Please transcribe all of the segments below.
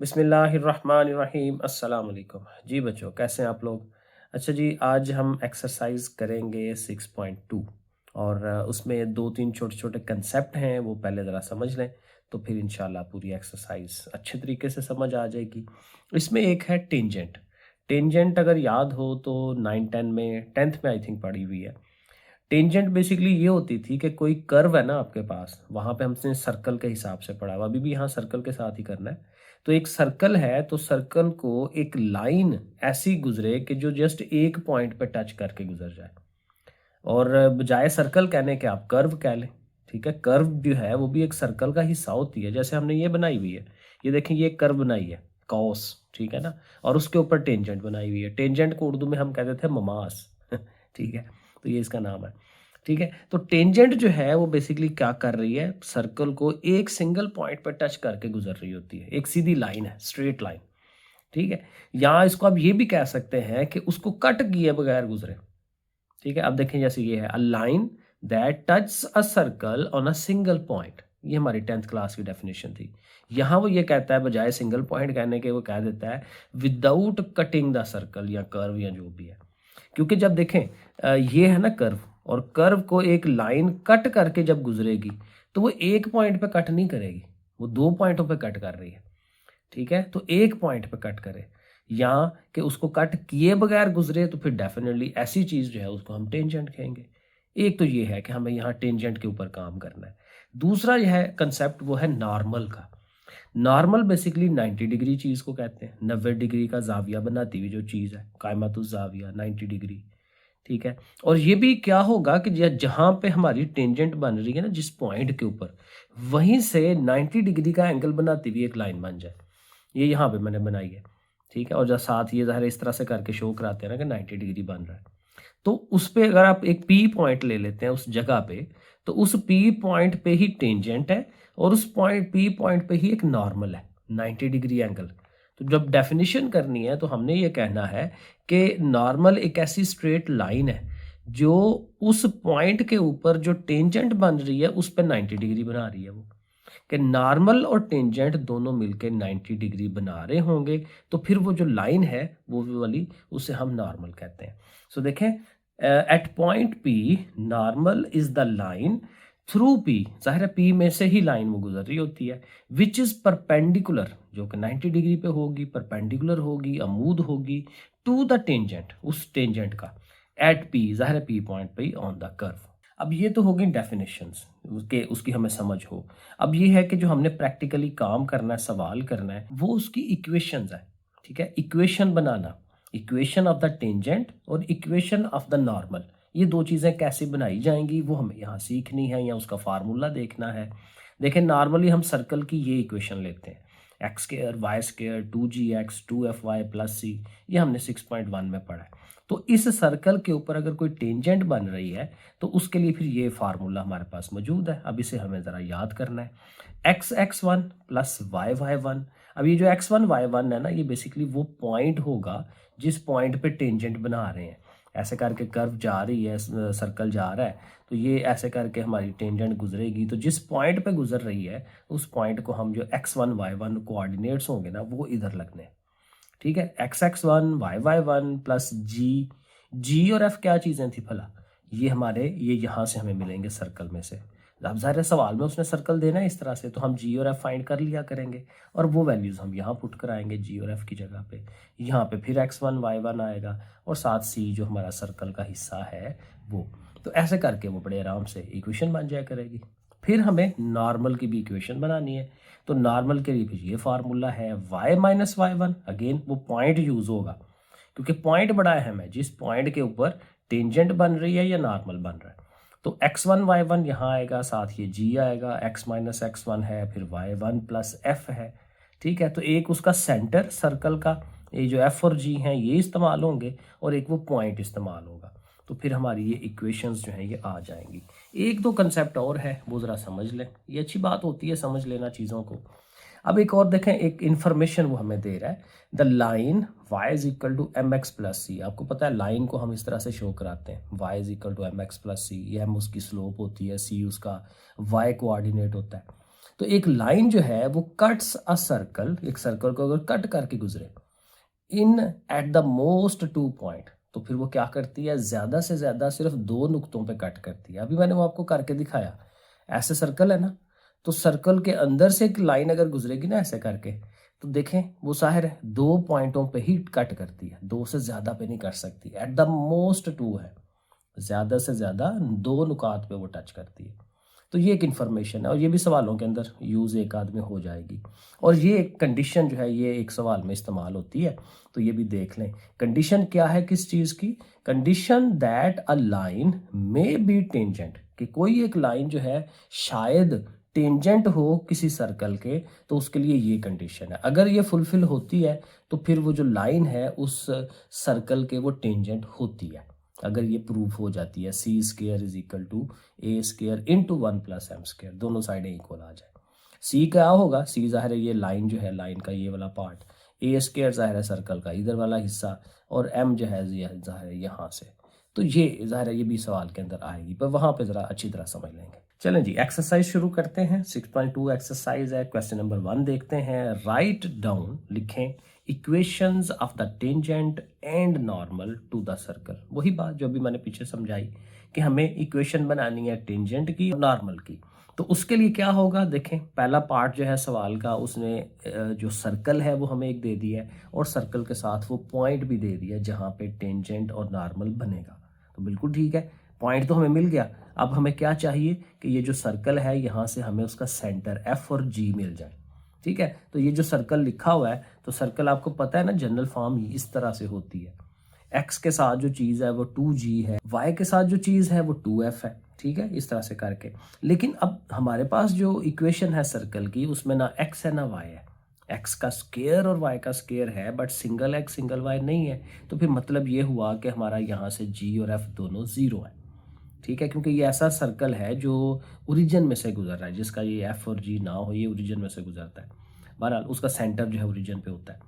बिस्मिल्लाहिर्रहमानिर्रहीम अस्सलाम वालेकुम। जी बच्चों, कैसे हैं आप लोग? अच्छा जी, आज हम एक्सरसाइज करेंगे 6.2 और उसमें 2-3 छोटे-छोटे कंसेप्ट हैं, वो पहले ज़रा समझ लें, तो फिर इंशाल्लाह पूरी एक्सरसाइज अच्छे तरीके से समझ आ जाएगी। इसमें एक है टेंजेंट। टेंजेंट अगर याद हो तो 9-10 में 10th में आई थिंक पढ़ी हुई है। टेंजेंट बेसिकली ये होती थी कि कोई कर्व है ना आपके पास, वहाँ पे हमने सर्कल के हिसाब से पढ़ा हुआ, अभी भी यहाँ सर्कल के साथ ही करना है। तो एक सर्कल है, तो सर्कल को एक लाइन ऐसी गुजरे कि जो जस्ट एक पॉइंट पे टच करके गुजर जाए, और बजाय सर्कल कहने के आप कर्व कह लें। ठीक है, कर्व जो है वो भी एक सर्कल का हिस्सा होती है। जैसे हमने ये बनाई हुई है, ये देखें, ये कर्व बनाई है कॉस, ठीक है ना, और उसके ऊपर टेंजेंट बनाई हुई है। टेंजेंट को उर्दू में हम कहते थे ममास ठीक है, तो ये इसका नाम है। ठीक है, तो टेंजेंट जो है वो बेसिकली क्या कर रही है, सर्कल को एक सिंगल पॉइंट पर टच करके गुजर रही होती है। एक सीधी लाइन है, स्ट्रेट लाइन। ठीक है, या इसको आप ये भी कह सकते हैं कि उसको कट किए बगैर गुजरे। ठीक है, अब देखें, जैसे ये है a line that touch a circle on a single point. ये हमारी 10th क्लास की डेफिनेशन थी। यहाँ वो ये कहता है, बजाय सिंगल पॉइंट कहने के वो कह देता है विदाउट कटिंग द सर्कल या कर्व या जो भी है। क्योंकि जब देखें ये है ना कर्व, और कर्व को एक लाइन कट करके जब गुजरेगी तो वो एक पॉइंट पे कट नहीं करेगी, वो दो पॉइंटों पे कट कर रही है। ठीक है, तो एक पॉइंट पे कट करे या कि उसको कट किए बगैर गुजरे, तो फिर डेफिनेटली ऐसी चीज़ जो है उसको हम टेंजेंट कहेंगे। एक तो ये है कि हमें यहाँ टेंजेंट के ऊपर काम करना है। दूसरा यह है कंसेप्ट, वो है नॉर्मल का। नॉर्मल बेसिकली 90 डिग्री चीज़ को कहते हैं। 90 डिग्री का जाविया बनाती हुई जो चीज़ है, कायमतुज जाविया 90 डिग्री। ठीक है, और ये भी क्या होगा कि जहाँ पे हमारी टेंजेंट बन रही है ना, जिस पॉइंट के ऊपर, वहीं से 90 डिग्री का एंगल बनाती हुई एक लाइन बन जाए। ये यहाँ पे मैंने बनाई है। ठीक है, और जब साथ ये ज़ाहिर इस तरह से करके शो कराते हैं ना कि 90 डिग्री बन रहा है, तो उस पे अगर आप एक पी पॉइंट ले लेते हैं उस जगह पे, तो उस पी पॉइंट पे ही टेंजेंट है, और उस पॉइंट पी पॉइंट पे ही एक नॉर्मल है, 90 डिग्री एंगल। तो जब डेफिनेशन करनी है तो हमने ये कहना है कि नॉर्मल एक ऐसी स्ट्रेट लाइन है जो उस पॉइंट के ऊपर जो टेंजेंट बन रही है उस पर 90 डिग्री बना रही है। वो कि नॉर्मल और टेंजेंट दोनों मिलके 90 डिग्री बना रहे होंगे, तो फिर वो जो लाइन है वो वाली, उसे हम नॉर्मल कहते हैं। सो देखें, at point P normal is the line through P, जाहिर है पी में से ही लाइन वो गुजर रही होती है, विच इज परपेंडिकुलर, जो कि 90 डिग्री पे होगी, परपेंडिकुलर होगी, अमूद होगी टू द टेंजेंट, उस टेंजेंट का, एट पी, जाहिर है पी पॉइंट पे ऑन द कर्व। अब ये तो होगी डेफिनेशंस, उसकी हमें समझ हो। अब ये है कि जो हमने प्रैक्टिकली काम करना है, सवाल करना है, वो उसकी इक्वेशंस है। ठीक है, equation banana, equation of the tangent और इक्वेशन ऑफ द नॉर्मल, ये दो चीज़ें कैसे बनाई जाएंगी वो हमें यहाँ सीखनी है या उसका फार्मूला देखना है। देखें, नॉर्मली हम सर्कल की ये इक्वेशन लेते हैं, x square y square 2gx 2fy plus c, ये हमने 6.1 में पढ़ा है। तो इस सर्कल के ऊपर अगर कोई टेंजेंट बन रही है तो उसके लिए फिर ये फार्मूला हमारे पास मौजूद है। अब इसे हमें ज़रा याद करना है, x x one plus y y one. अब ये जो एक्स वन वाई वन है ना, ये बेसिकली वो पॉइंट होगा जिस पॉइंट पे टेंजेंट बना रहे हैं। ऐसे करके कर्व जा रही है, सर्कल जा रहा है, तो ये ऐसे करके हमारी टेंजेंट गुजरेगी, तो जिस पॉइंट पे गुजर रही है उस पॉइंट को हम, जो x one y one coordinates होंगे ना, वो इधर लगने हैं। ठीक है, x x one y y one plus g, g और एफ क्या चीज़ें थी भला, ये हमारे, ये यहाँ से हमें मिलेंगे सर्कल में से। अब ज़ाहिर सवाल में उसने सर्कल देना है इस तरह से, तो हम जी और एफ फाइंड कर लिया करेंगे, और वो वैल्यूज़ हम यहाँ पुट कराएंगे जी और एफ की जगह पे। यहाँ पे फिर एक्स वन वाई वन आएगा, और साथ सी जो हमारा सर्कल का हिस्सा है वो। तो ऐसे करके वो बड़े आराम से इक्वेशन बन जाया करेगी। फिर हमें नॉर्मल की भी इक्वेशन बनानी है, तो नॉर्मल के लिए फिर ये फार्मूला है y minus y one. Again वो पॉइंट यूज होगा, क्योंकि पॉइंट बड़ा अहम है, जिस पॉइंट के ऊपर टेंजेंट बन रही है या नॉर्मल बन रहा है। तो एक्स वन वाई वन यहाँ आएगा, साथ ये जी आएगा, एक्स माइनस एक्स वन है, फिर वाई वन प्लस एफ है। ठीक है, तो एक उसका सेंटर सर्कल का, ये जो एफ और जी हैं ये इस्तेमाल होंगे, और एक वो पॉइंट इस्तेमाल होगा। तो फिर हमारी ये इक्वेशंस जो हैं ये आ जाएंगी। एक दो कंसेप्ट और है, वो ज़रा समझ लें, ये अच्छी बात होती है समझ लेना चीज़ों को। अब एक और देखें, एक इन्फॉर्मेशन वो हमें दे रहा है, the line y is equal to m x plus c. आपको पता है लाइन को हम इस तरह से शो कराते हैं, y is equal to m x plus c, m उसकी स्लोप होती है, सी उसका y कोऑर्डिनेट होता है। तो एक लाइन जो है वो कट्स अ सर्कल, एक सर्कल को अगर कट करके गुजरे इन एट द मोस्ट 2 पॉइंट, तो फिर वो क्या करती है, ज़्यादा से ज़्यादा सिर्फ 2 नुक्तों पे कट करती है। अभी मैंने वो आपको करके दिखाया, ऐसे सर्कल है ना, तो सर्कल के अंदर से एक लाइन अगर गुजरेगी ना ऐसे करके, तो देखें वो ज़ाहिर है 2 पॉइंटों पे ही कट करती है, 2 से ज़्यादा पे नहीं कर सकती। एट द मोस्ट 2 है, ज़्यादा से ज़्यादा 2 नुकात पे वो टच करती है। तो ये एक इन्फॉर्मेशन है और ये भी सवालों के अंदर यूज़ एक आध में हो जाएगी। और ये एक कंडीशन जो है ये एक सवाल में इस्तेमाल होती है, तो ये भी देख लें। कंडीशन क्या है किस चीज़ की? Condition that a line may be tangent, कि कोई एक लाइन जो है शायद टेंजेंट हो किसी सर्कल के, तो उसके लिए ये कंडीशन है। अगर ये फुलफिल होती है तो फिर वो जो लाइन है उस सर्कल के वो टेंजेंट होती है। अगर ये प्रूफ हो जाती है c square is equal to a square into 1 plus m square, दोनों साइडें इक्वल आ जाए। सी क्या होगा? सी ज़ाहिर है ये लाइन जो है, लाइन का ये वाला पार्ट, ए स्क्र ज़ाहिर है सर्कल का इधर वाला हिस्सा, और एम जो है ज़ाहिर है यहाँ से। तो ये ज़ाहिर है ये भी सवाल के अंदर आएगी, पर वहाँ पे ज़रा अच्छी तरह समझ लेंगे। चलें जी, एक्सरसाइज शुरू करते हैं। 6.2 एक्सरसाइज है। क्वेश्चन नंबर 1 देखते हैं। राइट डाउन, लिखें equations of the tangent and normal to the circle. वही बात जो अभी मैंने पीछे समझाई कि हमें इक्वेशन बनानी है टेंजेंट की और नॉर्मल की। तो उसके लिए क्या होगा, देखें पहला पार्ट जो है सवाल का, उसने जो सर्कल है वो हमें एक दे दिया है और सर्कल के साथ वो पॉइंट भी दे दिया है जहाँ पे टेंजेंट और नॉर्मल बनेगा। तो बिल्कुल ठीक है, पॉइंट तो हमें मिल गया। अब हमें क्या चाहिए कि ये जो सर्कल है यहाँ से हमें उसका सेंटर एफ और जी मिल जाए। ठीक है, तो ये जो सर्कल लिखा हुआ है, तो सर्कल आपको पता है ना जनरल फॉर्म इस तरह से होती है। एक्स के साथ जो चीज़ है वो 2g है, वाई के साथ जो चीज़ है वो 2f है। ठीक है, इस तरह से करके। लेकिन अब हमारे पास जो इक्वेशन है सर्कल की, उसमें ना x है ना y है। x का स्क्वायर और y का स्क्वायर है, but single x single y नहीं है। तो फिर मतलब ये हुआ कि हमारा यहाँ से g और f दोनों 0 है। ठीक है, क्योंकि ये ऐसा सर्कल है जो ओरिजिन में से गुजर रहा है, जिसका ये एफ और जी ना हो, ये ओरिजिन में से गुजरता है। बहरहाल उसका सेंटर जो है ओरिजिन पे होता है।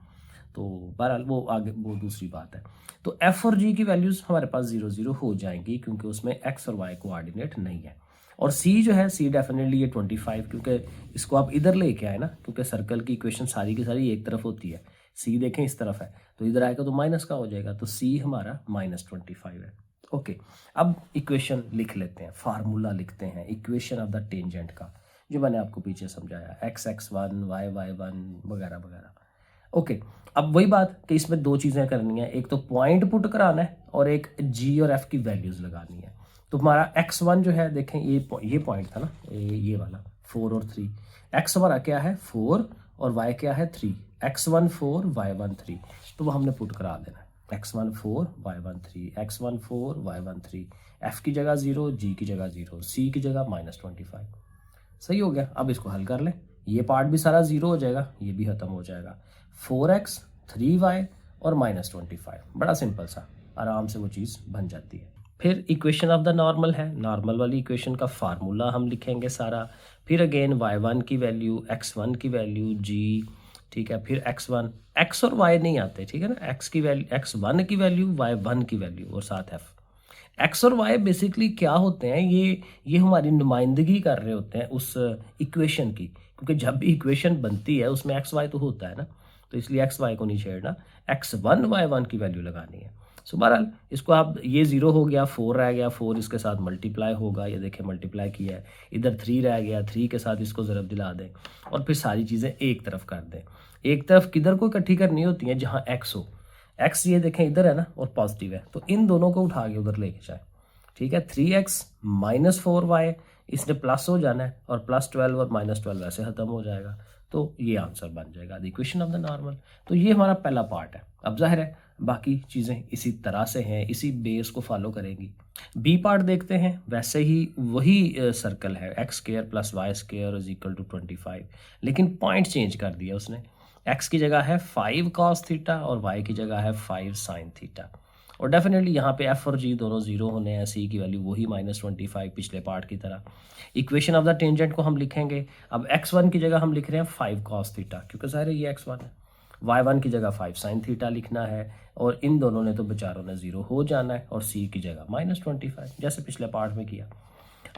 तो बहरहाल वो आगे वो दूसरी बात है। तो एफ और जी की वैल्यूज़ हमारे पास 0 0 हो जाएंगी, क्योंकि उसमें एक्स और वाई कोऑर्डिनेट नहीं है। और सी जो है, सी डेफिनेटली ये 25, क्योंकि इसको आप इधर लेके आए ना, क्योंकि सर्कल की इक्वेशन सारी की सारी एक तरफ होती है। सी देखें इस तरफ है, तो इधर आएगा तो माइनस का हो जाएगा, तो सी हमारा -25 है। ओके, अब इक्वेशन लिख लेते हैं, फार्मूला लिखते हैं इक्वेशन ऑफ द टेंजेंट का, जो मैंने आपको पीछे समझाया, x1 y1 वगैरह वगैरह। ओके, अब वही बात कि इसमें 2 चीज़ें करनी है, एक तो पॉइंट पुट कराना है और एक g और f की वैल्यूज़ लगानी है। तो हमारा x1 जो है, देखें ये पॉइंट था ना, ये वाला 4 और 3। x हमारा क्या है 4 और y क्या है 3, x1 4 y1 3, तो वो हमने पुट करा देना है। x1 4 y1 3, x1 4 y1 3, f की जगह 0, g की जगह 0, c की जगह -25। सही हो गया। अब इसको हल कर लें, ये पार्ट भी सारा 0 हो जाएगा, ये भी खत्म हो जाएगा। 4x 3y और -25, बड़ा सिंपल सा, आराम से वो चीज़ बन जाती है। फिर इक्वेशन ऑफ द नॉर्मल है, नॉर्मल वाली इक्वेशन का फार्मूला हम लिखेंगे सारा। फिर अगेन y1 की वैल्यू, x1 की वैल्यू, g, ठीक है, फिर x1, x और y नहीं आते, ठीक है ना, x की वैल्यू, x1 की वैल्यू, y1 की वैल्यू और साथ f। एक्स और वाई बेसिकली क्या होते हैं, ये हमारी नुमाइंदगी कर रहे होते हैं उस इक्वेशन की, क्योंकि जब भी इक्वेशन बनती है उसमें एक्स वाई तो होता है ना, तो इसलिए एक्स वाई को नहीं छेड़ना, x1 y1 की वैल्यू लगानी है। सो बहरहाल इसको आप, ये 0 हो गया, 4 रह गया, 4 इसके साथ मल्टीप्लाई होगा, ये देखें मल्टीप्लाई किया है, इधर 3 रह गया, 3 के साथ इसको ज़रब दिला दें और फिर सारी चीज़ें एक तरफ कर दें। एक तरफ किधर को इकट्ठी करनी होती है, जहाँ x हो। x ये देखें इधर है ना और पॉजिटिव है, तो इन दोनों को उठा के उधर लेके जाए। ठीक है, 3x -4y, इसने प्लस हो जाना है, और +12 और -12 ऐसे ख़त्म हो जाएगा, तो ये आंसर बन जाएगा the equation of the normal. तो ये हमारा पहला पार्ट है। अब जाहिर है बाकी चीज़ें इसी तरह से हैं, इसी बेस को फॉलो करेंगी। बी पार्ट देखते हैं, वैसे ही वही सर्कल है, x² + y² = 25, लेकिन पॉइंट चेंज कर दिया उसने। x की जगह है 5 cos थीटा और y की जगह है 5 sin थीटा। और डेफिनेटली यहाँ पे f और g दोनों 0 होने हैं, c की वैल्यू वही -25 पिछले पार्ट की तरह। इक्वेशन ऑफ द टेंजेंट को हम लिखेंगे, अब x1 की जगह हम लिख रहे हैं 5 cos थीटा, क्योंकि सारे ये x1 है। y1 की जगह 5 sin थीटा लिखना है, और इन दोनों ने तो बेचारों ने 0 हो जाना है, और c की जगह -25 जैसे पिछले पार्ट में किया।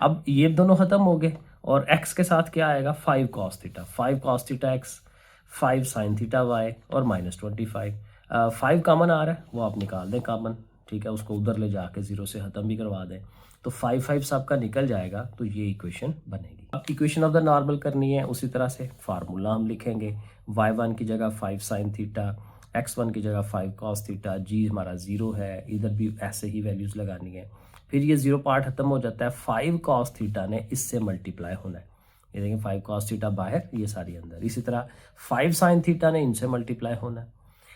अब ये दोनों ख़त्म हो गए, और x के साथ क्या आएगा 5 cos theta, 5 cos theta x, 5 sin theta y और -25। 5 कॉमन आ रहा है, वो आप निकाल दें कॉमन, ठीक है, उसको उधर ले जाके 0 से ख़त्म भी करवा दें, तो 5 आपका निकल जाएगा, तो ये इक्वेशन बनेगी। अब इक्वेशन ऑफ द नॉर्मल करनी है, उसी तरह से फार्मूला हम लिखेंगे, y1 की जगह 5 sin थीटा, x1 की जगह 5 cos थीटा, g हमारा 0 है, इधर भी ऐसे ही वैल्यूज़ लगानी है। फिर ये 0 पार्ट खत्म हो जाता है, 5 cos थीटा ने इससे मल्टीप्लाई होना है, ये देखें 5 cos थीटा बाहर, ये सारी अंदर। इसी तरह 5 sin थीटा ने इनसे मल्टीप्लाई होना है।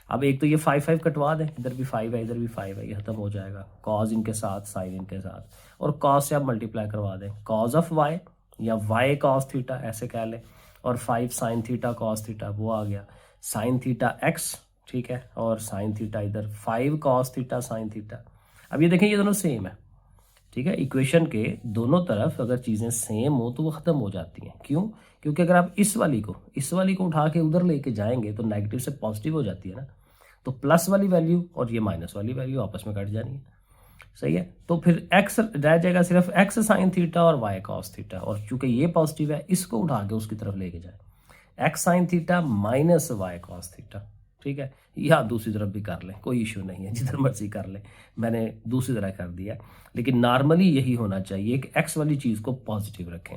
अब एक तो ये 5 कटवा दें, इधर भी 5 है, इधर भी 5 है, ये खत्म हो जाएगा, कॉज इनके साथ, साइन इनके साथ, और कॉस से आप मल्टीप्लाई करवा दें, कॉज ऑफ वाई या वाई कॉस थीटा ऐसे कह लें, और 5 साइन थीटा कॉस थीटा वो आ गया, साइन थीटा एक्स, ठीक है, और साइन थीटा इधर 5 कॉस थीटा साइन थीटा। अब ये देखें ये दोनों सेम है, ठीक है, इक्वेशन के दोनों तरफ अगर चीज़ें सेम हो तो वो ख़त्म हो जाती हैं। क्यों? क्योंकि अगर आप इस वाली को उठा के उधर लेके जाएंगे तो नेगेटिव से पॉजिटिव हो जाती है ना, तो प्लस वाली वैल्यू और ये माइनस वाली वैल्यू आपस में कट जानी है, सही है। तो फिर x रह जाएगा सिर्फ x साइन थीटा और y कॉस थीटा, और चूंकि ये पॉजिटिव है इसको उठा के उसकी तरफ लेके जाए, x sine theta minus y cos theta, ठीक है, या दूसरी तरफ भी कर लें, कोई इशू नहीं है, जिधर मर्जी कर लें, मैंने दूसरी तरह कर दिया, लेकिन नॉर्मली यही होना चाहिए कि x वाली चीज़ को पॉजिटिव रखें,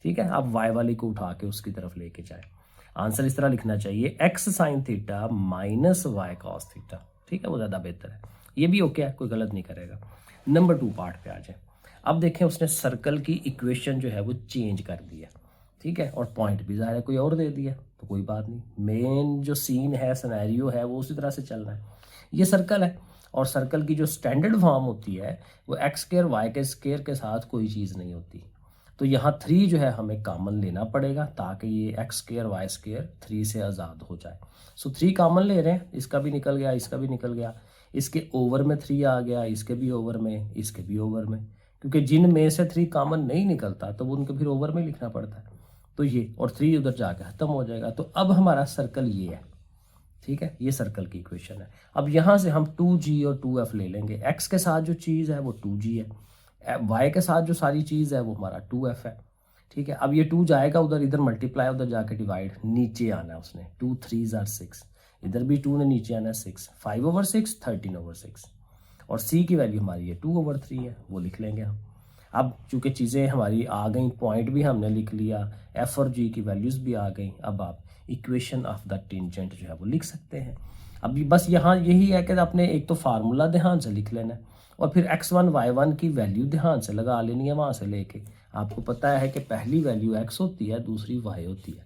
ठीक है, आप y वाली को उठा के उसकी तरफ लेके जाएं। आंसर इस तरह लिखना चाहिए, x sine theta minus y cos theta, ठीक है, वो ज़्यादा बेहतर है, ये भी ओके है, कोई गलत नहीं करेगा। नंबर 2 पार्ट पे आ जाए। अब देखें उसने सर्कल की इक्वेशन जो है वो चेंज कर दी है, ठीक है, और पॉइंट भी ज़ाहिर है कोई और दे दिया, तो कोई बात नहीं, मेन जो सीन है, सिनेरियो है, वो उसी तरह से चलना है। ये सर्कल है, और सर्कल की जो स्टैंडर्ड फॉर्म होती है वो एक्स स्क्वायर वाई के स्क्वायर के साथ कोई चीज़ नहीं होती, तो यहाँ 3 जो है हमें कॉमन लेना पड़ेगा ताकि ये एक्स स्क्वायर वाई स्क्वायर 3 से आज़ाद हो जाए। सो 3 कॉमन ले रहे हैं, इसका भी निकल गया, इसका भी निकल गया, इसके ओवर में 3 आ गया, इसके भी ओवर में, इसके भी ओवर में, क्योंकि जिन में से 3 कॉमन नहीं निकलता तो वो उनको फिर ओवर में लिखना पड़ता है, तो ये और 3 उधर जाके ख़त्म हो जाएगा। तो अब हमारा सर्कल ये है, ठीक है, ये सर्कल की इक्वेशन है। अब यहाँ से हम 2g और 2f ले लेंगे, x के साथ जो चीज़ है वो 2g है, y के साथ जो सारी चीज़ है वो हमारा 2f है, ठीक है। अब ये 2 जाएगा उधर, इधर मल्टीप्लाई, उधर जाके डिवाइड, नीचे आना है उसने, 2 3 आर 6, इधर भी 2 ने नीचे आना है 6, 5/6 13/6, और c की वैल्यू हमारी ये 2/3 है, वो लिख लेंगे हम। अब चूँकि चीज़ें हमारी आ गई, पॉइंट भी हमने लिख लिया, f और g की वैल्यूज़ भी आ गई, अब आप इक्वेशन ऑफ द टेंजेंट जो है वो लिख सकते हैं। अभी बस यहाँ यही है कि आपने एक तो फार्मूला ध्यान से लिख लेना है, और फिर x1 y1 की वैल्यू ध्यान से लगा लेनी है वहाँ से लेके। आपको पता है कि पहली वैल्यू x होती है, दूसरी y होती है,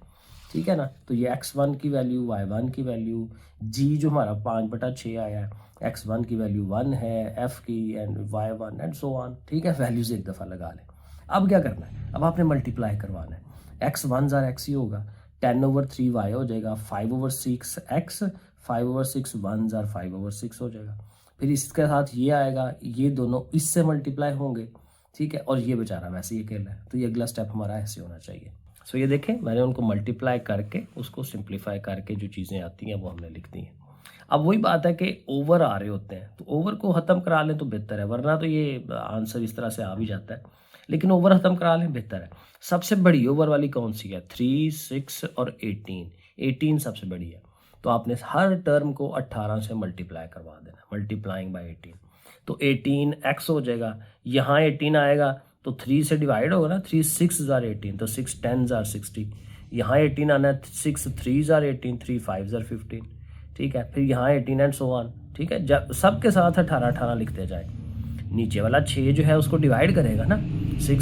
ठीक है ना, तो ये x1 की वैल्यू, y1 की वैल्यू, g जो हमारा 5/6 आया है, x1 की वैल्यू 1 है, f की and y1 and so on, ठीक है, वैल्यूज़ एक दफ़ा लगा लें। अब क्या करना है, अब आपने मल्टीप्लाई करवाना है, x1 ज़ार x ही होगा, 10/3 y हो जाएगा, 5/6 x, 5/6 1 ज़ार 5/6 हो जाएगा, फिर इसके साथ ये आएगा, ये दोनों इससे मल्टीप्लाई होंगे, ठीक है, और ये बेचारा वैसे ही अकेला है, तो ये अगला स्टेप हमारा ऐसे होना चाहिए। सो ये देखें, मैंने उनको मल्टीप्लाई करके उसको सिंप्लीफाई करके जो चीज़ें आती हैं वो हमने लिख दी हैं। अब वही बात है कि ओवर आ रहे होते हैं, तो ओवर को ख़त्म करा लें तो बेहतर है, वरना तो ये आंसर इस तरह से आ भी जाता है, लेकिन ओवर ख़त्म करा लें बेहतर है। सबसे बड़ी ओवर वाली कौन सी है, 3 6 और 18, 18 सबसे बड़ी है, तो आपने हर टर्म को 18 से मल्टीप्लाई करवा देना, मल्टीप्लाइंग बाय 18, तो 18x हो जाएगा, यहाँ 18 आएगा तो 3 से डिवाइड होगा ना, 3 6 ज़ार 18, तो 6 10 ज़ार 60, यहाँ 18 आना है, 6 3 ज़ार 18, 3 5 ज़ार 15, ठीक है, फिर यहाँ 18 एंड सो ऑन, ठीक है, जब सबके साथ 18 18 लिखते जाए, नीचे वाला 6 जो है उसको डिवाइड करेगा ना, 6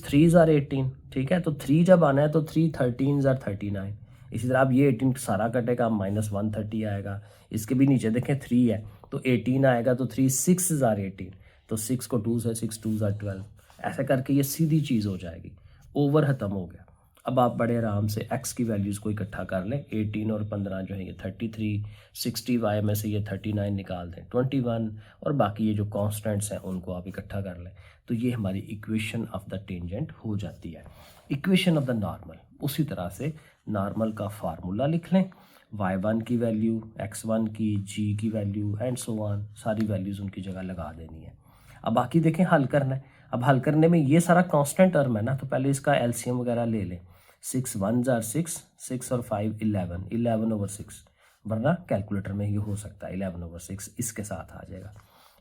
3 ज़ार 18, ठीक है, तो 3 जब आना है तो 3 13 ज़ार 39, इसी तरह अब ये 18 सारा कटेगा, -130 आएगा, इसके भी नीचे देखें 3 है तो 18 आएगा, तो 3 6 ज़ार 18, तो 6 को 2 से 6 2 ज़ार 12, ऐसा करके ये सीधी चीज़ हो जाएगी, ओवर ख़त्म हो गया। अब आप बड़े आराम से x की वैल्यूज़ को इकट्ठा कर लें, 18 और 15 जो है ये 33, 60 y में से ये 39 निकाल दें 21, और बाकी ये जो कॉन्स्टेंट्स हैं उनको आप इकट्ठा कर लें, तो ये हमारी इक्वेशन ऑफ द टेंजेंट हो जाती है। इक्वेशन ऑफ द नॉर्मल, उसी तरह से नॉर्मल का फार्मूला लिख लें, y1 की वैल्यू, x1 की, g की वैल्यू एंड सो ऑन, सारी वैल्यूज़ उनकी जगह लगा देनी है। अब बाकी देखें हल करना है। अब हल करने में ये सारा कांस्टेंट टर्म है ना, तो पहले इसका एलसीएम वगैरह ले लें। 6 1 जार 6, 6 और 5 11, 11/6, वरना कैलकुलेटर में ये हो सकता है 11/6 इसके साथ आ जाएगा।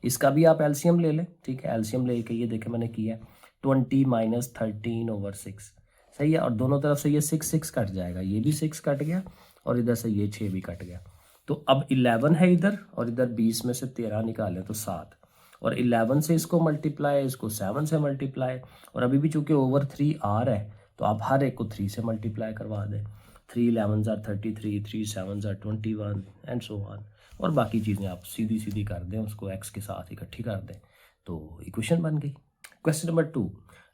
इसका भी आप एलसीएम ले लें, ठीक है। एलसीएम लेके ये देखें मैंने किया 20 - 13/6, सही है। और दोनों तरफ से ये 6 6 कट जाएगा, ये भी 6 कट गया और इधर से ये 6 भी कट गया। तो अब 11 है इधर, और इधर 20 में से 13 निकालें तो 7, और 11 से इसको मल्टीप्लाई, इसको 7 से मल्टीप्लाई, और अभी भी चूंकि ओवर 3 आ रहा है तो आप हर एक को 3 से मल्टीप्लाई करवा दें। 3 11 jar 33, 3 7 jar 21 and so on. और बाकी चीज़ें आप सीधी सीधी कर दें, उसको एक्स के साथ इकट्ठी कर दें, तो इक्वेशन बन गई। Question number 2,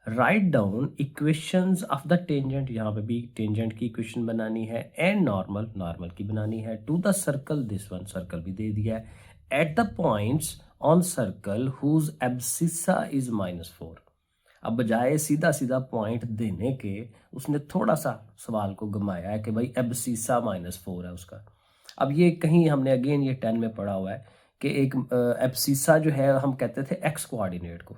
write down equations of the tangent. यहाँ पे भी टेंजेंट की इक्वेशन बनानी है एंड नॉर्मल की बनानी है। To the circle, this one circle भी दे दिया है, at the points on circle whose abscissa is -4। अब बजाय सीधा सीधा पॉइंट देने के उसने थोड़ा सा सवाल को घुमाया है कि भाई एब्सिसा -4 है उसका। अब ये कहीं हमने अगेन ये 10 में पढ़ा हुआ है कि एक एब्सिसा जो है हम कहते थे एक्स कोऑर्डिनेट को,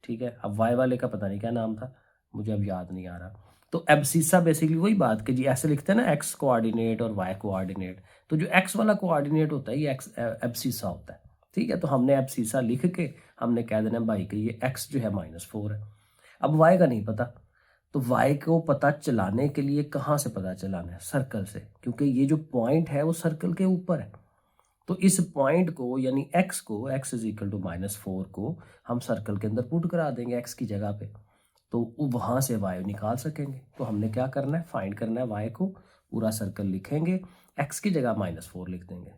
ठीक है। अब वाई वाले का पता नहीं क्या नाम था, मुझे अब याद नहीं आ रहा। तो एब्सिसा बेसिकली वही बात कि जी ऐसे लिखते हैं ना, एक्स कोऑर्डिनेट और वाई कोऑर्डिनेट, तो जो एक्स वाला कोऑर्डिनेट होता है ये एक्स एब्सिसा होता है, ठीक है। तो हमने एब्सिसा लिख के हमने कह देना भाई कि ये एक्स जो है -4 है। अब वाई का नहीं पता, तो वाई को पता चलाने के लिए कहाँ से पता चलाना है? सर्कल से, क्योंकि ये जो पॉइंट है वो सर्कल के ऊपर है। तो इस पॉइंट को यानी x को, x इज इक्वल टू -4 को हम सर्कल के अंदर पुट करा देंगे x की जगह पे, तो वहाँ से y निकाल सकेंगे। तो हमने क्या करना है, फाइंड करना है y को, पूरा सर्कल लिखेंगे, x की जगह -4 लिख देंगे,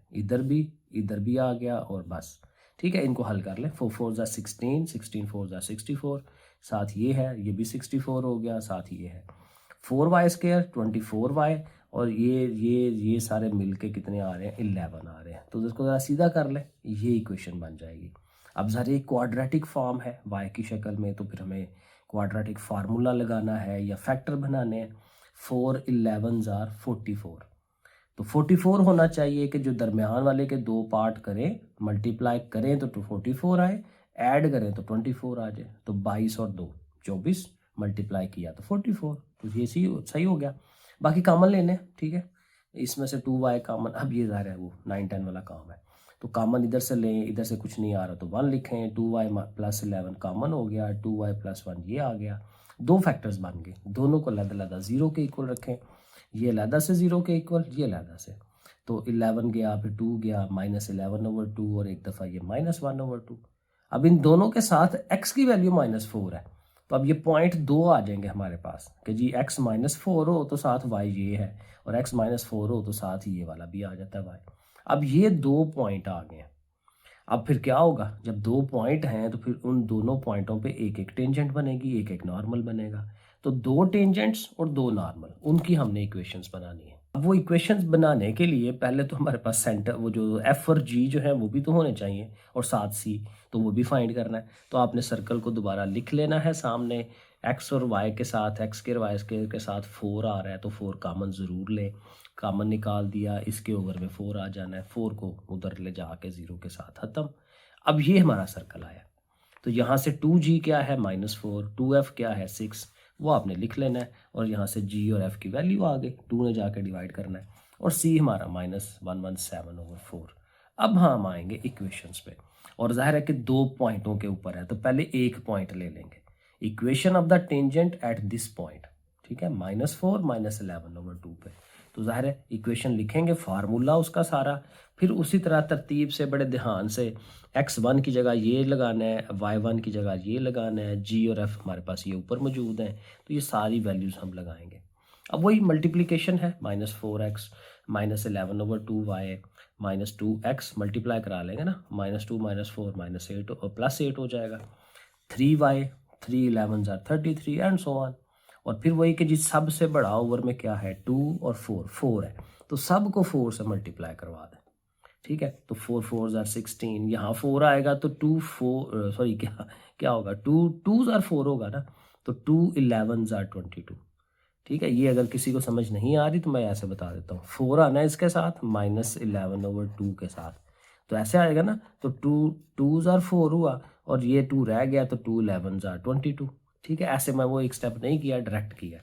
इधर भी आ गया और बस, ठीक है। इनको हल कर लें। 4 4 ज़ा 16, 16 4 ज़ा 64, साथ ये है, ये भी 64 हो गया, साथ ये है 4y² 24y, और ये सारे मिलके कितने आ रहे हैं, 11 आ रहे हैं। तो इसको ज़रा सीधा कर लें, ये इक्वेशन बन जाएगी। अब ज़रा ये क्वाड्रेटिक फॉर्म है y की शक्ल में, तो फिर हमें क्वाड्रेटिक फार्मूला लगाना है या फैक्टर बनाने हैं। 4 11 ज़ार 44, तो 44 होना चाहिए कि जो दरमियान वाले के दो पार्ट करें, मल्टीप्लाई करें तो 244 आए, ऐड करें तो 24 आ जाए। तो 22 और 2 24, मल्टीप्लाई किया तो 44, तो ये सही हो गया। बाकी कॉमन लेने, ठीक है। इसमें से 2y कॉमन, अब ये ज़ाहिर है वो 9 10 वाला काम है, तो कॉमन इधर से लें, इधर से कुछ नहीं आ रहा तो 1 लिखें। 2y + 11 कॉमन हो गया, 2y + 1 ये आ गया। दो फैक्टर्स बन गए, दोनों को अलग-अलग 0 के इक्वल रखें, ये अलग से 0 के इक्वल, ये अलग से। तो 11 गया, फिर 2 गया, -11/2, और एक दफ़ा ये -1/2। अब इन दोनों के साथ x की वैल्यू -4 है, तो अब ये पॉइंट 2 आ जाएंगे हमारे पास कि जी x -4 हो तो साथ y ये है, और x -4 हो तो साथ ये वाला भी आ जाता है y। अब ये 2 पॉइंट आ गए हैं। अब फिर क्या होगा, जब 2 पॉइंट हैं तो फिर उन दोनों पॉइंटों पे एक एक टेंजेंट बनेगी, एक एक नॉर्मल बनेगा। तो 2 टेंजेंट्स और 2 नॉर्मल, उनकी हमने इक्वेशंस बनानी है। अब वो इक्वेशंस बनाने के लिए पहले तो हमारे पास सेंटर, वो जो एफ और जी जो है वो भी तो होने चाहिए, और साथ सी, तो वो भी फाइंड करना है। तो आपने सर्कल को दोबारा लिख लेना है सामने, एक्स और वाई के साथ, एक्स के वाई के साथ 4 आ रहा है तो 4 कॉमन ज़रूर लें। कॉमन निकाल दिया, इसके ओवर में 4 आ जाना है, 4 को उधर ले जाके 0 के साथ ख़त्म। अब ये हमारा सर्कल आया, तो यहाँ से 2g क्या है -4, 2f क्या है 6, वो आपने लिख लेना है, और यहाँ से g और f की वैल्यू आ गई, 2 ने जाके डिवाइड करना है, और c हमारा -117/4। अब हम आएंगे इक्वेशंस पे, और जाहिर है कि 2 पॉइंटों के ऊपर है, तो पहले एक पॉइंट ले लेंगे। Equation of the tangent at this point, ठीक है, -4 -11/2 पे। तो जाहिर है इक्वेशन लिखेंगे, फार्मूला उसका सारा, फिर उसी तरह तरतीब से बड़े ध्यान से x1 की जगह ये लगाना है, y1 की जगह ये लगाना है, g और f हमारे पास ये ऊपर मौजूद हैं, तो ये सारी वैल्यूज़ हम लगाएंगे। अब वही मल्टीप्लिकेशन है, -4x -11/2y -2x, मल्टीप्लाई करा लेंगे ना, -2 -4 -8 और +8 हो जाएगा। 3y 3 11 tsar 33 and so on. और फिर वही कि जिस सबसे बड़ा ओवर में क्या है, 2 और 4 है, तो सब को 4 से मल्टीप्लाई करवा दें, ठीक है। तो 4 4 ज़ार 16, यहाँ 4 आएगा तो 2 4 सॉरी क्या होगा, 2 ज़ार 4 होगा ना, तो 2 11 ज़ार 22, ठीक है। ये अगर किसी को समझ नहीं आ रही तो मैं ऐसे बता देता हूँ, 4 आना है इसके साथ -11/2 के साथ, तो ऐसे आएगा ना, तो 2 2 4 हुआ और ये 2 रह गया तो 2 11 22। ठीक है, ऐसे मैं वो एक स्टेप नहीं किया, डायरेक्ट किया,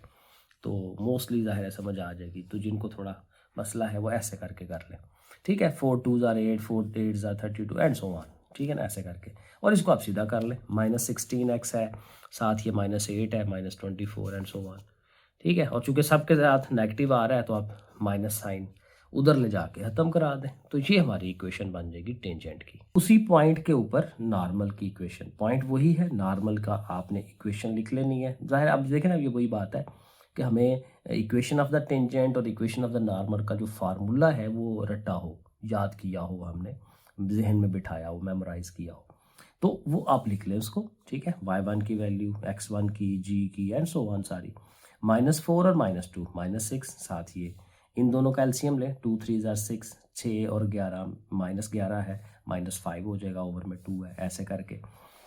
तो मोस्टली ज़ाहिर है समझ आ जाएगी। तो जिनको थोड़ा मसला है वो ऐसे करके कर लें। ठीक है, 4 2 8, 4 8 32 एंड सो ऑन। ठीक है ना, ऐसे करके। और इसको आप सीधा कर लें, -16x है, साथ ये -8 है, -24 एंड सो ऑन। ठीक है, और चूंकि सबके साथ नेगेटिव आ रहा है तो आप माइनस साइन उधर ले जाके ख़त्म करा दें, तो ये हमारी इक्वेशन बन जाएगी टेंजेंट की। उसी पॉइंट के ऊपर नॉर्मल की इक्वेशन, पॉइंट वही है, नॉर्मल का आपने इक्वेशन लिख लेनी है। ज़ाहिर अब देखें ना, ये वही बात है कि हमें इक्वेशन ऑफ द टेंजेंट और इक्वेशन ऑफ द नॉर्मल का जो फार्मूला है वो रटा हो, याद किया हो, हमने जहन में बिठाया हो, मेमोराइज किया हो, तो वो आप लिख लें उसको। ठीक है, y1 की वैल्यू, x1 की, g की एंड सो ऑन सारी, -4 और -2 -6, साथ ये इन दोनों का एलसीएम लें, 2 3 6, 6 और 11, -11 है, -5 हो जाएगा, ओवर में 2 है, ऐसे करके।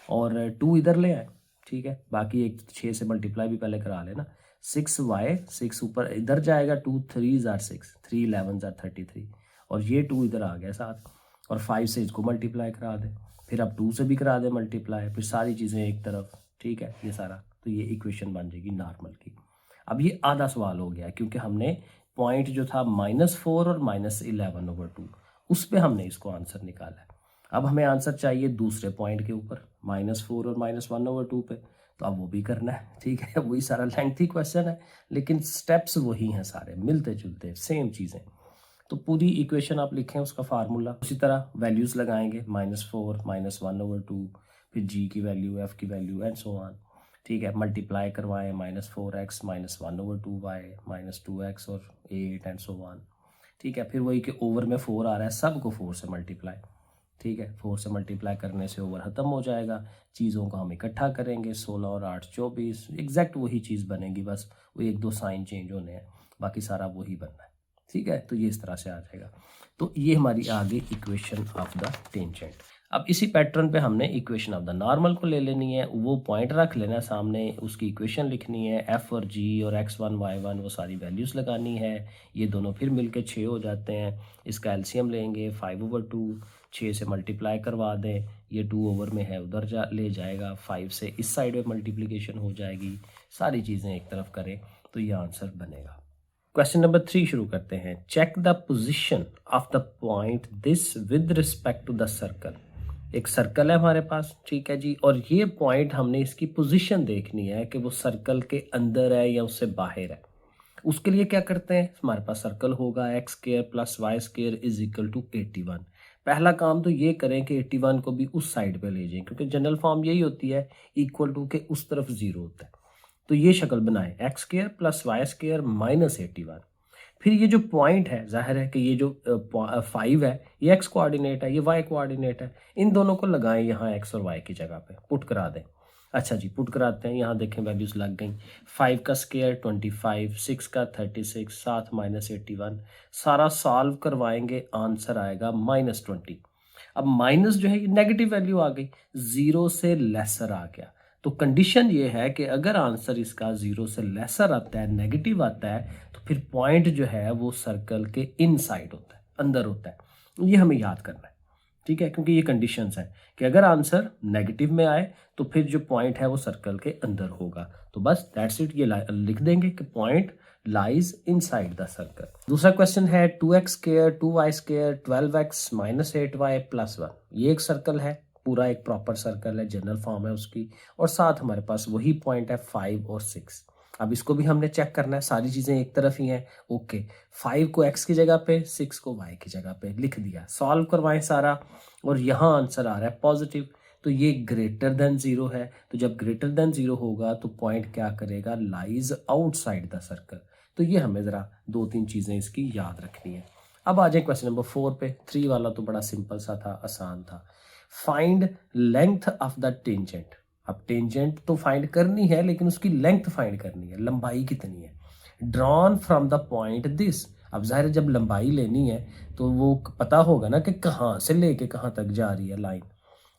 और 2 इधर ले आए। ठीक है, बाकी एक 6 से मल्टीप्लाई भी पहले करा लेना। 6y, 6 ऊपर इधर जाएगा, 2 3 6, 3 11 33, और ये 2 इधर आ गया साथ, और 5 से इसको मल्टीप्लाई करा दें, फिर अब 2 से भी करा दें मल्टीप्लाई, फिर सारी चीज़ें एक तरफ। ठीक है, ये सारा, तो ये इक्वेशन बन जाएगी नॉर्मल की। अब ये आधा सवाल हो गया क्योंकि हमने पॉइंट जो था -4 और -11/2, उस पे हमने इसको आंसर निकाला है। अब हमें आंसर चाहिए दूसरे पॉइंट के ऊपर, -4 और -1/2 पे, तो अब वो भी करना है। ठीक है, वही सारा लेंथी क्वेश्चन है, लेकिन स्टेप्स वही हैं, सारे मिलते जुलते सेम चीज़ें। तो पूरी इक्वेशन आप लिखें, उसका फार्मूला, उसी तरह वैल्यूज़ लगाएंगे, -4 -1/2, फिर g की वैल्यू, f की वैल्यू एंड सो ऑन। ठीक है, मल्टीप्लाई करवाएं, -4x -1/2y -2x और 8 एंड सो ऑन। ठीक है, फिर वही कि ओवर में 4 आ रहा है, सबको 4 से मल्टीप्लाई। ठीक है, 4 से मल्टीप्लाई करने से ओवर ख़त्म हो जाएगा। चीज़ों को हम इकट्ठा करेंगे, 16 और 8 24, एग्जैक्ट वही चीज़ बनेगी, बस वो 1 2 साइन चेंज होने हैं, बाकी सारा वही बनना है। ठीक है, तो ये इस तरह से आ जाएगा। तो ये हमारी आ गई इक्वेशन ऑफ द टेंजेंट। अब इसी पैटर्न पे हमने इक्वेशन ऑफ द नॉर्मल को ले लेनी है, वो पॉइंट रख लेना है सामने, उसकी इक्वेशन लिखनी है, एफ और जी और x1 y1 वो सारी वैल्यूज़ लगानी है। ये दोनों फिर मिलके 6 हो जाते हैं, इसका एलसीएम लेंगे, 5/2, 6 से मल्टीप्लाई करवा दें, ये 2 ओवर में है उधर ले जाएगा, 5 से इस साइड में मल्टीप्लिकेशन हो जाएगी, सारी चीज़ें एक तरफ करें तो ये आंसर बनेगा। क्वेश्चन नंबर 3 शुरू करते हैं। Check the position of the point this with respect to the circle. एक सर्कल है हमारे पास, ठीक है जी, और ये पॉइंट हमने इसकी पोजीशन देखनी है कि वो सर्कल के अंदर है या उससे बाहर है। उसके लिए क्या करते हैं, हमारे पास सर्कल होगा x² + y² = 81। पहला काम तो ये करें कि 81 को भी उस साइड पे ले जाएं, क्योंकि जनरल फॉर्म यही होती है, इक्वल टू के उस तरफ 0 होता है। तो ये शक्ल बनाएं, x² + y² - 81। फिर ये जो पॉइंट है, जाहिर है कि ये जो 5 है, ये x कोऑर्डिनेट है, ये y कोऑर्डिनेट है, इन दोनों को लगाएं यहाँ x और y की जगह पे, पुट करा दें। अच्छा जी, पुट कराते हैं, यहाँ देखें वैल्यूज़ लग गई। 5 का स्क्वायर 25, 6 का 36, 7 -81, सारा सॉल्व करवाएंगे, आंसर आएगा -20। अब माइनस जो है ये नेगेटिव वैल्यू आ गई, 0 से लेसर आ गया। तो कंडीशन ये है कि अगर आंसर इसका 0 से लेसर आता है, नेगेटिव आता है, तो फिर पॉइंट जो है वो सर्कल के इनसाइड होता है, अंदर होता है। ये हमें याद करना है, ठीक है, क्योंकि ये कंडीशंस हैं कि अगर आंसर नेगेटिव में आए तो फिर जो पॉइंट है वो सर्कल के अंदर होगा। तो बस दैट्स इट, ये लिख देंगे कि point lies inside the circle. दूसरा क्वेश्चन है 2x² 2y² 12x - 8y + 1। ये एक सर्कल है, पूरा एक प्रॉपर सर्कल है, जनरल फॉर्म है उसकी, और साथ हमारे पास वही पॉइंट है 5 और 6। अब इसको भी हमने चेक करना है, सारी चीज़ें एक तरफ ही हैं। ओके, 5 को x की जगह पे, 6 को y की जगह पे लिख दिया, सॉल्व करवाएं सारा, और यहाँ आंसर आ रहा है पॉजिटिव। तो ये ग्रेटर देन 0 है, तो जब ग्रेटर देन 0 होगा तो पॉइंट क्या करेगा, लाइज आउटसाइड द सर्कल। तो ये हमें ज़रा 2-3 चीज़ें इसकी याद रखनी है। अब आ जाए क्वेश्चन नंबर 4 पे। 3 वाला तो बड़ा सिंपल सा था, आसान था। Find length of the tangent. अब टेंजेंट तो फाइंड करनी है, लेकिन उसकी लेंथ फाइंड करनी है, लंबाई कितनी है। Drawn from the point this. अब जाहिर है जब लंबाई लेनी है तो वो पता होगा ना कि कहाँ से लेके कहाँ तक जा रही है लाइन।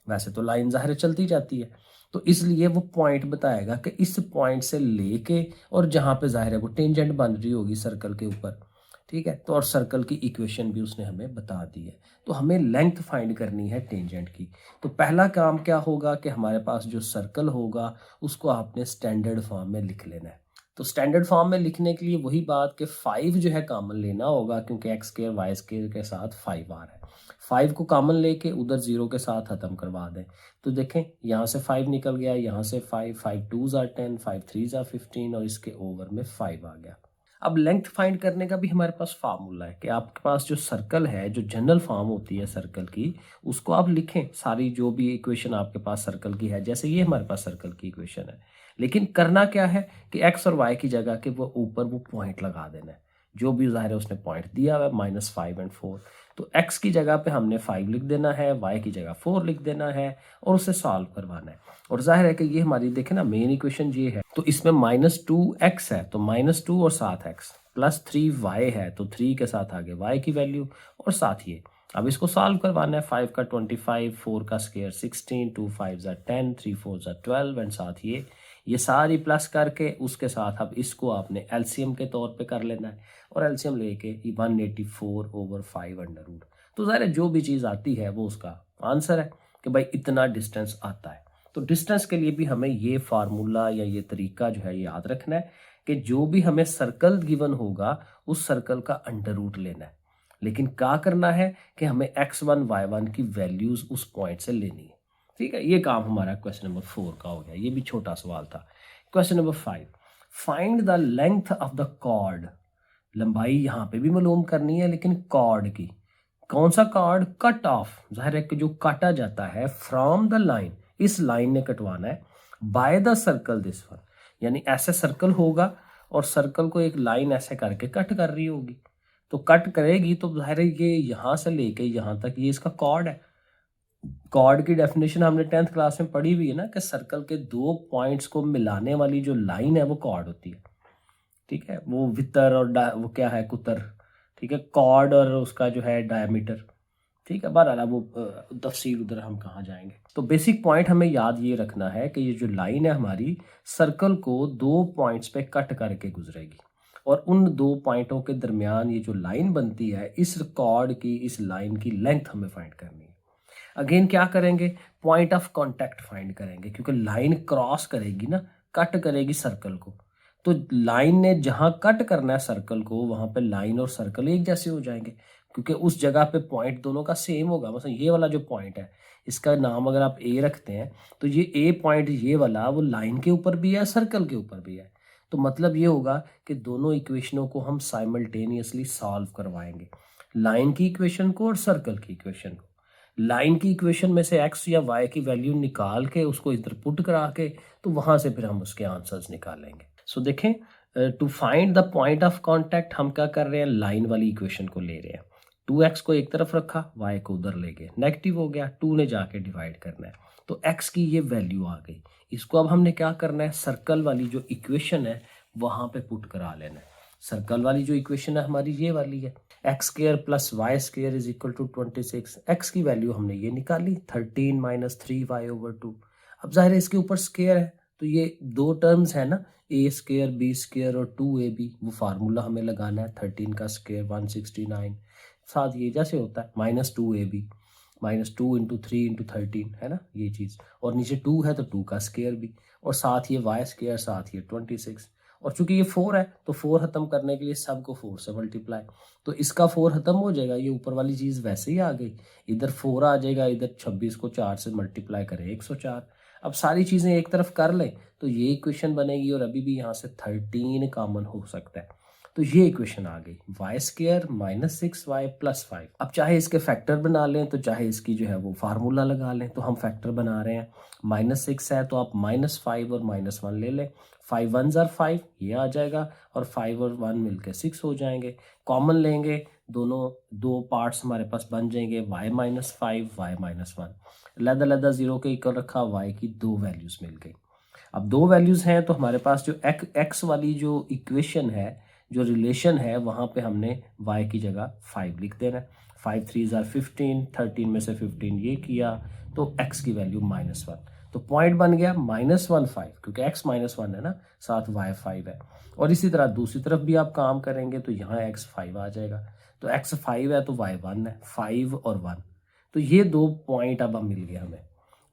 वैसे तो लाइन जाहिर चलती जाती है, तो इसलिए वो पॉइंट बताएगा कि इस पॉइंट से लेके और जहाँ पे जाहिर है वो टेंजेंट बन रही होगी सर्कल के ऊपर, ठीक है। तो और सर्कल की इक्वेशन भी उसने हमें बता दी है। तो हमें लेंथ फाइंड करनी है टेंजेंट की। तो पहला काम क्या होगा कि हमारे पास जो सर्कल होगा उसको आपने स्टैंडर्ड फॉर्म में लिख लेना है। तो स्टैंडर्ड फॉर्म में लिखने के लिए वही बात कि 5 जो है कॉमन लेना होगा, क्योंकि एक्स स्क्वायर वाई स्क्वायर के साथ 5 आ रहा है। 5 को कॉमन लेके उधर 0 के साथ ख़त्म करवा दें। तो देखें यहाँ से 5 निकल गया, यहाँ से 5, 5 2s are 10, 5 3s are 15 और इसके ओवर में 5 आ गया। अब लेंथ फाइंड करने का भी हमारे पास फार्मूला है कि आपके पास जो सर्कल है, जो जनरल फॉर्म होती है सर्कल की, उसको आप लिखें। सारी जो भी इक्वेशन आपके पास सर्कल की है, जैसे ये हमारे पास सर्कल की इक्वेशन है, लेकिन करना क्या है कि एक्स और वाई की जगह के वो ऊपर वो पॉइंट लगा देना है। जो भी ज़ाहिर है उसने पॉइंट दिया हुआ है -5 और 4, तो एक्स की जगह पे हमने 5 लिख देना है, वाई की जगह 4 लिख देना है और उसे सॉल्व करवाना है। और जाहिर है कि ये हमारी देखें ना मेन इक्वेशन ये है, तो इसमें -2x है तो -2 और साथ x, +3y है तो 3 के साथ आगे y की वैल्यू और साथ ये। अब इसको सॉल्व करवाना है। 5 का 25, 4 का स्क्वायर 16, 2 5 10, 3 4 12 एंड साथ ये सारी प्लस करके उसके साथ अब इसको आपने एलसीएम के तौर पे कर लेना है और एलसीएम लेके 184/5 अंडर रूट। तो ज़ाहिर है जो भी चीज़ आती है वो उसका आंसर है कि भाई इतना डिस्टेंस आता है। तो डिस्टेंस के लिए भी हमें ये फार्मूला या ये तरीका जो है याद रखना है कि जो भी हमें सर्कल गिवन होगा उस सर्कल का अंडर रूट लेना है। लेकिन क्या करना है कि हमें x1 y1 की वैल्यूज उस पॉइंट से लेनी है। ठीक है, ये काम हमारा क्वेश्चन नंबर 4 का हो गया। ये भी छोटा सवाल था। Question number 5, find the length of the chord. लंबाई यहाँ पे भी मालूम करनी है, लेकिन कॉर्ड की। कौन सा कॉर्ड? Cut off. जाहिर है कि जो काटा जाता है फ्रॉम द लाइन, इस लाइन ने कटवाना है। By the circle this one, यानी ऐसे सर्कल होगा और सर्कल को एक लाइन ऐसे करके कट कर रही होगी। तो कट करेगी तो जाहिर है ये यहाँ से लेके यहाँ तक ये इसका कॉर्ड है। कॉर्ड की डेफिनेशन हमने 10th क्लास में पढ़ी हुई है ना कि सर्कल के दो पॉइंट्स को मिलाने वाली जो लाइन है वो कॉर्ड होती है। ठीक है, वो वितर और वो क्या है, कुतर। ठीक है, कॉर्ड और उसका जो है डायमीटर। ठीक है, बहरहाल वो तफसील उधर हम कहाँ जाएंगे। तो बेसिक पॉइंट हमें याद ये रखना है कि ये जो लाइन है हमारी सर्कल को दो पॉइंट्स पे कट करके गुजरेगी और उन दो पॉइंटों के दरमियान ये जो लाइन बनती है, इस कॉर्ड की, इस लाइन की लेंथ हमें फाइंड करनी है। अगेन क्या करेंगे? पॉइंट ऑफ कांटेक्ट फाइंड करेंगे, क्योंकि लाइन क्रॉस करेगी ना, कट करेगी सर्कल को। तो लाइन ने जहां कट करना है सर्कल को, वहां पे लाइन और सर्कल एक जैसे हो जाएंगे, क्योंकि उस जगह पे पॉइंट दोनों का सेम होगा। मतलब ये वाला जो पॉइंट है, इसका नाम अगर आप ए रखते हैं तो ये ए पॉइंट ये वाला वो लाइन के ऊपर भी है, सर्कल के ऊपर भी है। तो मतलब ये होगा कि दोनों इक्वेशनों को हम साइमल्टेनियसली सॉल्व करवाएंगे, लाइन की इक्वेशन को और सर्कल की इक्वेशन को। लाइन की इक्वेशन में से एक्स या वाई की वैल्यू निकाल के उसको इधर पुट करा के तो वहां से फिर हम उसके आंसर्स निकालेंगे। सो देखें, to find the point of contact हम क्या कर रहे हैं? लाइन वाली इक्वेशन को ले रहे हैं। 2x को एक तरफ रखा, y को उधर ले गए, नेगेटिव हो गया, 2 ने जाके डिवाइड करना है तो x की ये वैल्यू आ गई। इसको अब हमने क्या करना है? सर्कल वाली जो इक्वेशन है वहां पे पुट करा लेना है। सर्कल वाली जो इक्वेशन है हमारी ये वाली है, x square plus y square is equal to 26। X की वैल्यू हमने ये निकाली 13 - 3y/2। अब जाहिर है इसके ऊपर स्क्र है तो ये दो टर्म्स है ना, ए स्क्र बी स्क्र और 2ab, वो फार्मूला हमें लगाना है। 13 का स्क्र 169, साथ ये जैसे होता है -2ab, -2 × 3 × 13 है ना ये चीज़, और नीचे 2 है तो 2 का स्क्र भी, और साथ ये वाई स्क्र, साथ ये 26। और चूंकि ये 4 है तो 4 खत्म करने के लिए सबको 4 से मल्टीप्लाई, तो इसका 4 खत्म हो जाएगा, ये ऊपर वाली चीज़ वैसे ही आ गई, इधर 4 आ जाएगा, इधर 26 को 4 से मल्टीप्लाई करें 104। अब सारी चीज़ें एक तरफ कर लें तो ये इक्वेशन बनेगी और अभी भी यहाँ से 13 कॉमन हो सकता है। तो ये इक्वेशन आ गई, वाई स्क्र -6y + 5। अब चाहे इसके फैक्टर बना लें तो चाहे इसकी जो है वो फार्मूला लगा लें, तो हम फैक्टर बना रहे हैं। -6 है तो आप -5 और -1 ले लें, 5 1s are 5 ये आ जाएगा और 5 और 1 मिलके 6 हो जाएंगे। कॉमन लेंगे, दोनों दो पार्ट्स हमारे पास बन जाएंगे, y -5 y -1, लदा 0 के इक्वल रखा, y की दो वैल्यूज मिल गई। अब दो वैल्यूज हैं तो हमारे पास जो x वाली जो इक्वेशन है, जो रिलेशन है, वहाँ पे हमने y की जगह 5 लिख देना है। 5 3s are 15, 13 में से 15 ये किया तो x की वैल्यू -1। तो पॉइंट बन गया -1 5, क्योंकि x -1 है ना, साथ y 5 है। और इसी तरह दूसरी तरफ भी आप काम करेंगे तो यहाँ x 5 आ जाएगा। तो x 5 है तो y 1 है, 5 और 1। तो ये 2 पॉइंट अब मिल गया हमें।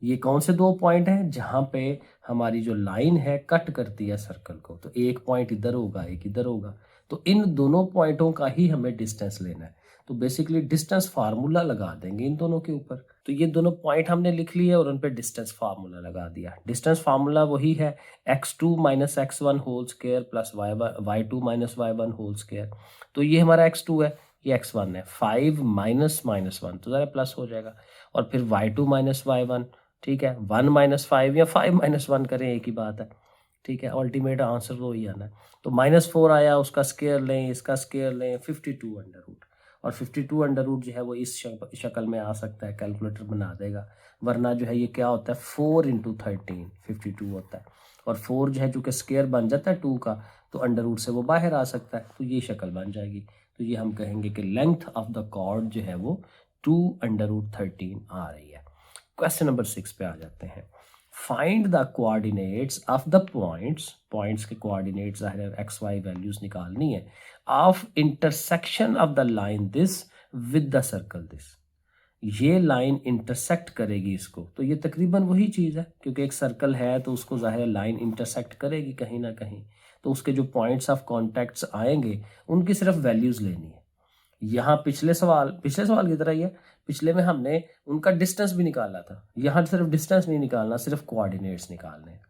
ये कौन से 2 पॉइंट हैं? जहाँ पे हमारी जो लाइन है कट करती है सर्कल को। तो एक पॉइंट इधर होगा, एक इधर होगा। तो इन दोनों पॉइंटों का ही हमें डिस्टेंस लेना है। तो बेसिकली डिस्टेंस फार्मूला लगा देंगे इन दोनों के ऊपर। तो ये दोनों पॉइंट हमने लिख लिए और उन पे डिस्टेंस फार्मूला लगा दिया। डिस्टेंस फार्मूला वही है x2 - x1 whole square plus y2 - y1 whole square. तो ये हमारा x2 है, ये x1 है। 5 माइनस -1 तो ज़रा प्लस हो जाएगा। और फिर y2 - y1, ठीक है, 1 - 5 या 5 - 1 करें, एक ही बात है। ठीक है, अल्टीमेट आंसर वो ही आना है। तो -4 आया, उसका स्क्वायर लें, इसका स्क्वायर लें, 52 अंडर रूट। और 52 अंडर रूट जो है वो इस शक्ल में आ सकता है, कैलकुलेटर बना देगा। वरना जो है ये क्या होता है, 4 × 13 52 होता है। और 4 जो है चूँकि स्क्वायर बन जाता है 2 का, तो अंडर रूट से वो बाहर आ सकता है। तो ये शक्ल बन जाएगी। तो ये हम कहेंगे कि लेंथ ऑफ द कॉर्ड जो है वो 2 √ 13 आ रही है। क्वेश्चन नंबर 6 पे आ जाते हैं। Find the coordinates of the points के कोऑर्डिनेट्स ज़ाहिर है एक्स वाई वैल्यूज निकालनी है, of intersection of the line this with the circle this. ये लाइन इंटरसेक्ट करेगी इसको। तो ये तकरीबन वही चीज़ है, क्योंकि एक सर्कल है तो उसको ज़ाहिर लाइन इंटरसेक्ट करेगी कहीं ना कहीं। तो उसके जो पॉइंट्स ऑफ कॉन्टैक्ट्स आएंगे उनकी सिर्फ वैल्यूज़ लेनी है। यहाँ पिछले सवाल की तरह ही है। पिछले में हमने उनका डिस्टेंस भी निकाला था, यहाँ सिर्फ डिस्टेंस नहीं निकालना, सिर्फ कोऑर्डिनेट्स निकालने हैं।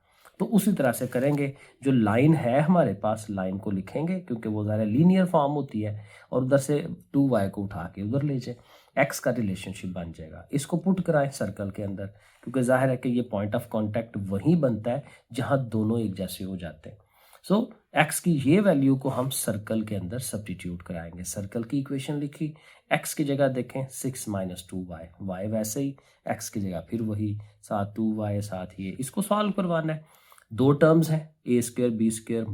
तो उसी तरह से करेंगे। जो लाइन है हमारे पास, लाइन को लिखेंगे क्योंकि वो ज़्यादा लीनियर फॉर्म होती है, और उधर से 2y को उठा के उधर ले जाए, x का रिलेशनशिप बन जाएगा। इसको पुट कराएं सर्कल के अंदर, क्योंकि जाहिर है कि ये पॉइंट ऑफ कॉन्टैक्ट वहीं बनता है जहाँ दोनों एक जैसे हो जाते हैं। सो x की ये वैल्यू को हम सर्कल के अंदर सब्स्टिट्यूट कराएंगे। सर्कल की इक्वेशन लिखी, x की जगह देखें 6 - 2y, y वैसे ही, x की जगह फिर वही, साथ 2y साथ ये। इसको सॉल्व करवाना है। 2 टर्म्स हैं, a² b²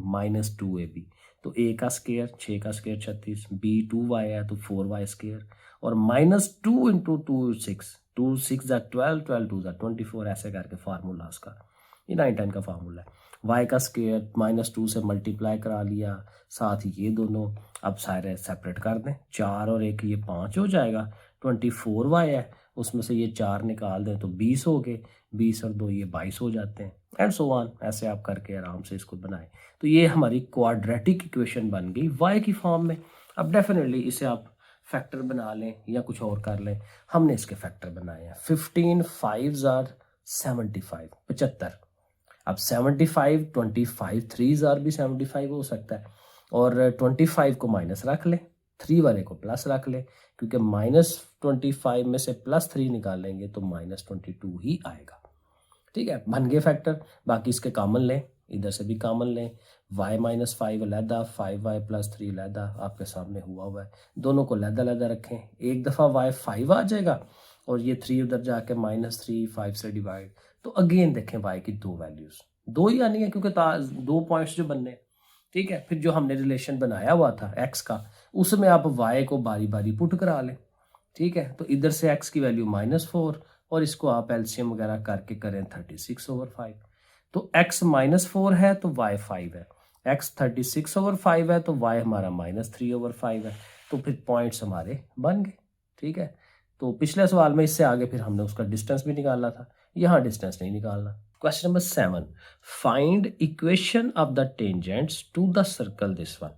-2ab। तो a का स्क्वायर 6 का स्क्वायर 36, b 2y है तो 4y², और -2 × 2 6, 2 6 = 12, 12 2 = 24, ऐसे करके फार्मूला उसका। ये 9 10 का फार्मूला है। y का स्क्वायर -2 से मल्टीप्लाई करा लिया, साथ ही ये दोनों अब सारे सेपरेट कर दें। 4 और 1 ये 5 हो जाएगा। 24y है, उसमें से ये 4 निकाल दें तो 20 हो गए। 20 और 2 ये 22 हो जाते हैं, एंड सो ऑन। ऐसे आप करके आराम से इसको बनाएं। तो ये हमारी क्वाड्रेटिक इक्वेशन बन गई y की फॉर्म में। अब डेफिनेटली इसे आप फैक्टर बना लें या कुछ और कर लें। हमने इसके फैक्टर बनाए हैं। 15 5s are 75, 75। अब 75, 25 3s are भी 75 हो सकता है, और 25 को माइनस रख ले, 3 वाले को प्लस रख ले, क्योंकि -25 में से +3 निकालेंगे तो -22 ही आएगा। ठीक है, बन गए फैक्टर। बाकी इसके कॉमन लें, इधर से भी कॉमन लें। y - 5 अलहदा, 5y + 3 अलहदा, आपके सामने हुआ है। दोनों को अलहदा रखें। एक दफ़ा y 5 आ जाएगा और ये 3 उधर जाके -3 5 से डिवाइड। तो अगेन देखें y की 2 वैल्यूज़, 2 ही आनी है क्योंकि 2 पॉइंट्स जो बनने हैं। ठीक है, फिर जो हमने रिलेशन बनाया हुआ था x का, उसमें आप y को बारी बारी पुट करा लें। ठीक है, तो इधर से x की वैल्यू -4, और इसको आप एलसीएम वगैरह करके करें 36/5। तो x -4 है तो y 5 है, x 36/5 है तो y हमारा -3/5 है। तो फिर पॉइंट्स हमारे बन गए। ठीक है, तो पिछले सवाल में इससे आगे फिर हमने उसका डिस्टेंस भी निकाला था, यहाँ डिस्टेंस नहीं निकालना। Question number 7, find equation of the tangents to the circle this one.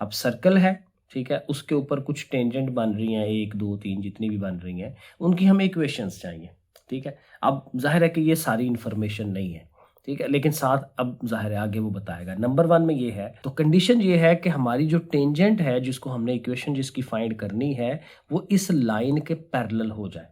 अब सर्कल है, ठीक है, उसके ऊपर कुछ टेंजेंट बन रही हैं, 1 2 3 जितनी भी बन रही हैं, उनकी हमें इक्वेशंस चाहिए। ठीक है, अब जाहिर है कि ये सारी इन्फॉर्मेशन नहीं है, ठीक है, लेकिन साथ अब जाहिर है आगे वो बताएगा। नंबर 1 में ये है, तो कंडीशन ये है कि हमारी जो टेंजेंट है, जिसको हमने इक्वेशन जिसकी फाइंड करनी है, वो इस लाइन के पैरेलल हो जाए।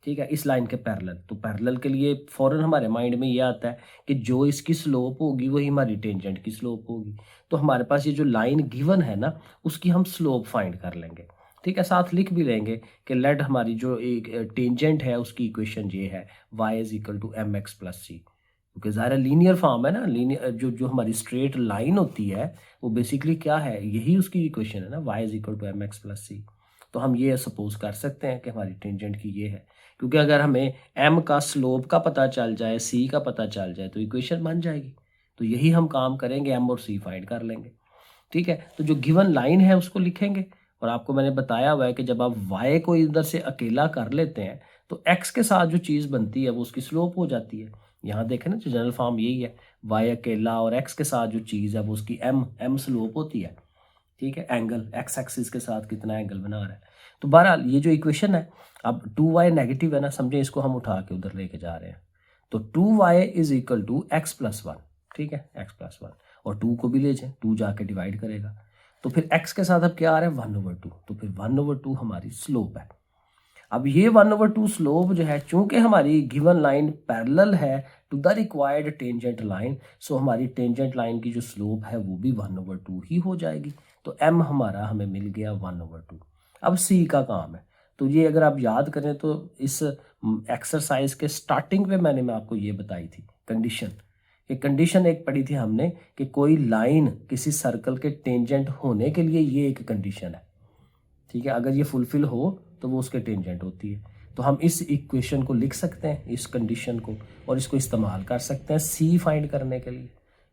ठीक है, इस लाइन के पैरेलल। तो पैरेलल के लिए फौरन हमारे माइंड में ये आता है कि जो इसकी स्लोप होगी वही हमारी टेंजेंट की स्लोप होगी। तो हमारे पास ये जो लाइन गिवन है ना, उसकी हम स्लोप फाइंड कर लेंगे। ठीक है, साथ लिख भी लेंगे कि लेट हमारी जो एक टेंजेंट है उसकी इक्वेशन ये है, y = mx + c। क्योंकि ज़ाहिर लीनियर फॉर्म है ना, लीनियर जो हमारी स्ट्रेट लाइन होती है वो बेसिकली क्या है, यही उसकी इक्वेशन है ना, y = mx + c। तो हम ये सपोज कर सकते हैं कि हमारी टेंजेंट की ये है, क्योंकि अगर हमें एम का स्लोप का पता चल जाए, सी का पता चल जाए तो इक्वेशन बन जाएगी। तो यही हम काम करेंगे, एम और सी फाइंड कर लेंगे। ठीक है, तो जो गिवन लाइन है उसको लिखेंगे, और आपको मैंने बताया हुआ है कि जब आप y को इधर से अकेला कर लेते हैं तो x के साथ जो चीज़ बनती है वो उसकी स्लोप हो जाती है। यहाँ देखें ना, जो जनरल फॉर्म यही है, y अकेला और x के साथ जो चीज़ है वो उसकी m स्लोप होती है। ठीक है, एंगल x एक्सिस के साथ कितना एंगल बना रहा है। तो बहरहाल ये जो इक्वेशन है, अब 2y नेगेटिव है ना, समझे, इसको हम उठा के उधर लेके जा रहे हैं। तो 2y is equal to x plus 1। ठीक है, x प्लस 1, और 2 को भी ले जाए, 2 जाके डिवाइड करेगा, तो फिर x के साथ अब क्या आ रहा है 1/2, तो फिर 1/2 हमारी स्लोप है। अब ये 1/2 स्लोप जो है, चूंकि हमारी गिवन लाइन पैरेलल है to the required tangent line, so हमारी टेंजेंट लाइन की जो स्लोप है वो भी 1/2 ही हो जाएगी। तो m हमारा हमें मिल गया 1/2। अब c का काम है, तो ये अगर आप याद करें तो इस एक्सरसाइज के स्टार्टिंग पे मैं आपको ये बताई थी कंडीशन। ये कंडीशन एक पढ़ी थी हमने कि कोई लाइन किसी सर्कल के टेंजेंट होने के लिए ये एक कंडीशन है। ठीक है, अगर ये फुलफिल हो तो वो उसके टेंजेंट होती है। तो हम इस इक्वेशन को लिख सकते हैं, इस कंडीशन को, और इसको इस्तेमाल कर सकते हैं सी फाइंड करने के लिए,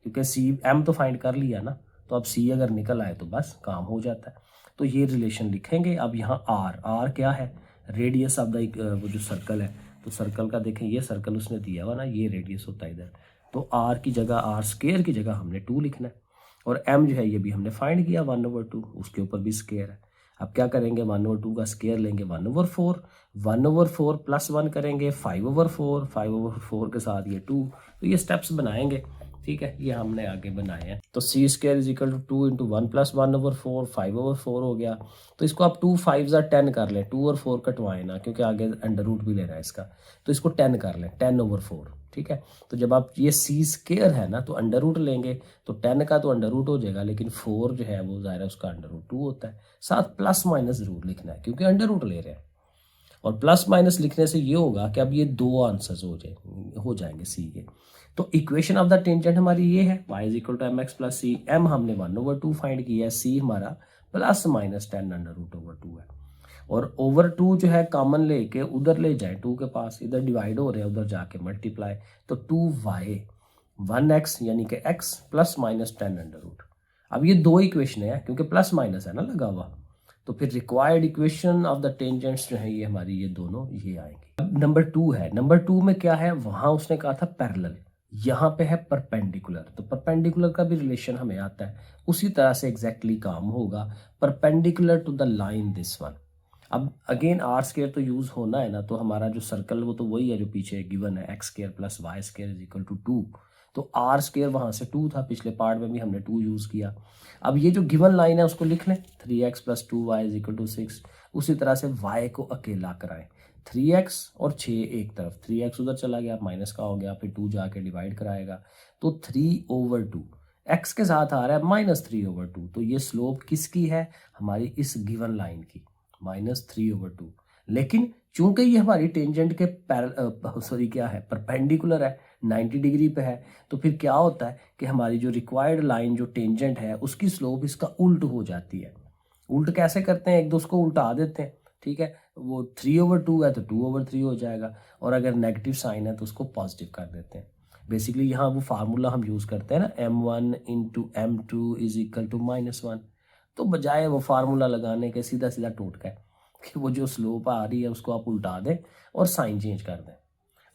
क्योंकि सी एम तो फाइंड कर लिया ना, तो अब सी अगर निकल आए तो बस काम हो जाता है। तो ये रिलेशन लिखेंगे। अब यहाँ आर क्या है, रेडियस ऑफ द वो जो सर्कल है, तो सर्कल का देखें, ये सर्कल उसने दिया हुआ ना, ये रेडियस होता है इधर, तो आर की जगह, आर स्क्वायर की जगह हमने 2 लिखना है। और एम जो है ये भी हमने फाइंड किया 1/2, उसके ऊपर भी स्क्वायर है। अब क्या करेंगे, 1/2 का स्क्वायर लेंगे 1/4, 1/4 प्लस 1 करेंगे 5/4, 5/4 के साथ ये 2। तो ये स्टेप्स बनाएंगे। ठीक है, ये हमने आगे बनाए हैं। तो c square is equal to 2 into 1 plus 1/4, 5/4 हो गया। तो इसको आप 2 5 10 कर लें, 2 और 4 कटवाएं ना, क्योंकि आगे अंडर रूट भी लेना है इसका, तो इसको 10 कर लें, 10/4। ठीक है, तो जब आप ये सी स्क्वायर है ना, तो अंडर रूट लेंगे तो 10 का तो अंडर रूट हो जाएगा, लेकिन 4 जो है वो ज़ाहिर है उसका अंडर रूट 2 होता है। साथ प्लस माइनस जरूर लिखना है, क्योंकि अंडर रूट ले रहे हैं, और प्लस माइनस लिखने से ये होगा कि अब ये 2 आंसर्स हो जाएंगे सी के। तो इक्वेशन ऑफ द टेंजेंट हमारी ये है, y is equal to mx plus c. m हमने 1/2 फाइंड किया है, c हमारा plus minus 10 under root over 2 है। और ओवर 2 जो है कॉमन लेके उधर ले जाए, 2 के पास, इधर डिवाइड हो रहे हैं, उधर जाके मल्टीप्लाई, तो 2y 1x यानी कि x plus minus 10 under root. अब ये 2 इक्वेशन है, क्योंकि प्लस माइनस है ना लगा हुआ, तो फिर required equation of the tangents जो है ये हमारी, ये दोनों ये आएंगे। अब नंबर 2 है, नंबर 2 में क्या है, वहां उसने कहा था पैरेलल, यहाँ पे है परपेंडिकुलर, तो परपेंडिकुलर का भी रिलेशन हमें आता है, उसी तरह से एग्जैक्टली काम होगा, perpendicular to the line this one. अब अगेन आर स्क्वायर तो यूज होना है ना, तो हमारा जो सर्कल वो तो वही है जो पीछे गिवन है, x square plus y square is equal to 2। तो आर स्क्वायर वहां से 2 था, पिछले पार्ट में भी हमने 2 यूज किया। अब ये जो गिवन लाइन है उसको लिख लें, 3x plus 2y is equal to 6। उसी तरह से y को अकेला कराएं, 3x और 6 एक तरफ, 3x उधर चला गया, माइनस का हो गया, फिर 2 जाके डिवाइड कराएगा, तो 3/2 x के साथ आ रहा है -3/2। तो ये स्लोप किसकी है, हमारी इस गिवन लाइन की, -3/2। लेकिन चूंकि ये हमारी टेंजेंट के क्या है, परपेंडिकुलर है, 90 डिग्री पे है, तो फिर क्या होता है कि हमारी जो रिक्वायर्ड लाइन जो टेंजेंट है उसकी स्लोप इसका उल्ट हो जाती है। उल्ट कैसे करते हैं, एक दो उसको उल्टा देते हैं। ठीक है, वो 3/2 है तो 2/3 हो जाएगा, और अगर नेगेटिव साइन है तो उसको पॉजिटिव कर देते हैं। बेसिकली यहाँ वो फार्मूला हम यूज़ करते हैं ना, m1 into m2 is equal to -1। तो बजाय वो फार्मूला लगाने के सीधा सीधा टोटका है कि वो जो स्लोप आ रही है उसको आप उल्टा दें और साइन चेंज कर दें।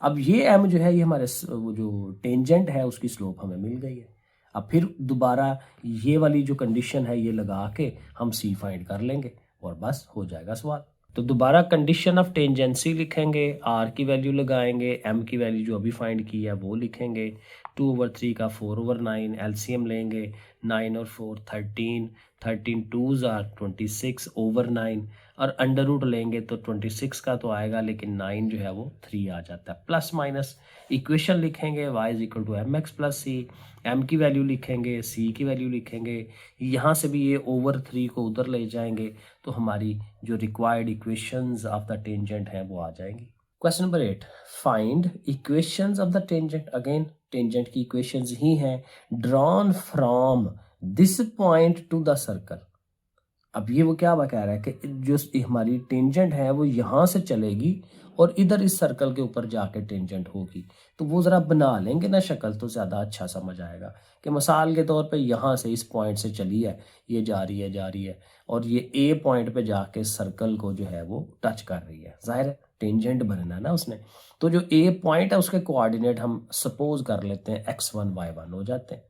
अब ये m जो है ये हमारे वो जो टेंजेंट है उसकी स्लोप हमें मिल गई है। अब फिर दोबारा ये वाली जो कंडीशन है ये लगा के हम c फाइंड कर लेंगे और बस हो जाएगा सवाल। तो दोबारा कंडीशन ऑफ टेंजेंसी लिखेंगे, r की वैल्यू लगाएंगे, m की वैल्यू जो अभी फाइंड की है वो लिखेंगे, 2/3 का 4/9, एलसीएम लेंगे, 9 और 4 13, 13 2s आर 26/9, और अंडर रूट लेंगे तो 26 का तो आएगा, लेकिन 9 जो है वो 3 आ जाता है। प्लस माइनस इक्वेशन लिखेंगे, y is equal to mx plus c, m की वैल्यू लिखेंगे, c की वैल्यू लिखेंगे, यहाँ से भी ये ओवर 3 को उधर ले जाएंगे, तो हमारी जो required equations of the tangent हैं वो आ जाएंगी। Question number 8, find equations of the tangent. Again tangent की इक्वेशंस ही हैं, drawn from this point two the circle. अब ये वो क्या कह रहा है कि जो हमारी टेंजेंट है वो यहाँ से चलेगी और इधर इस सर्कल के ऊपर जाके टेंजेंट होगी। तो वो ज़रा बना लेंगे ना शक्ल तो ज़्यादा अच्छा समझ आएगा कि मिसाल के तौर पे यहाँ से इस पॉइंट से चली है, ये जा रही है और ये ए पॉइंट पे जाके सर्कल को जो है वो टच कर रही है। ज़ाहिर है टेंजेंट बनना है ना उसने। तो जो ए पॉइंट है उसके कोऑर्डिनेट हम सपोज कर लेते हैं x1 y1 हो जाते हैं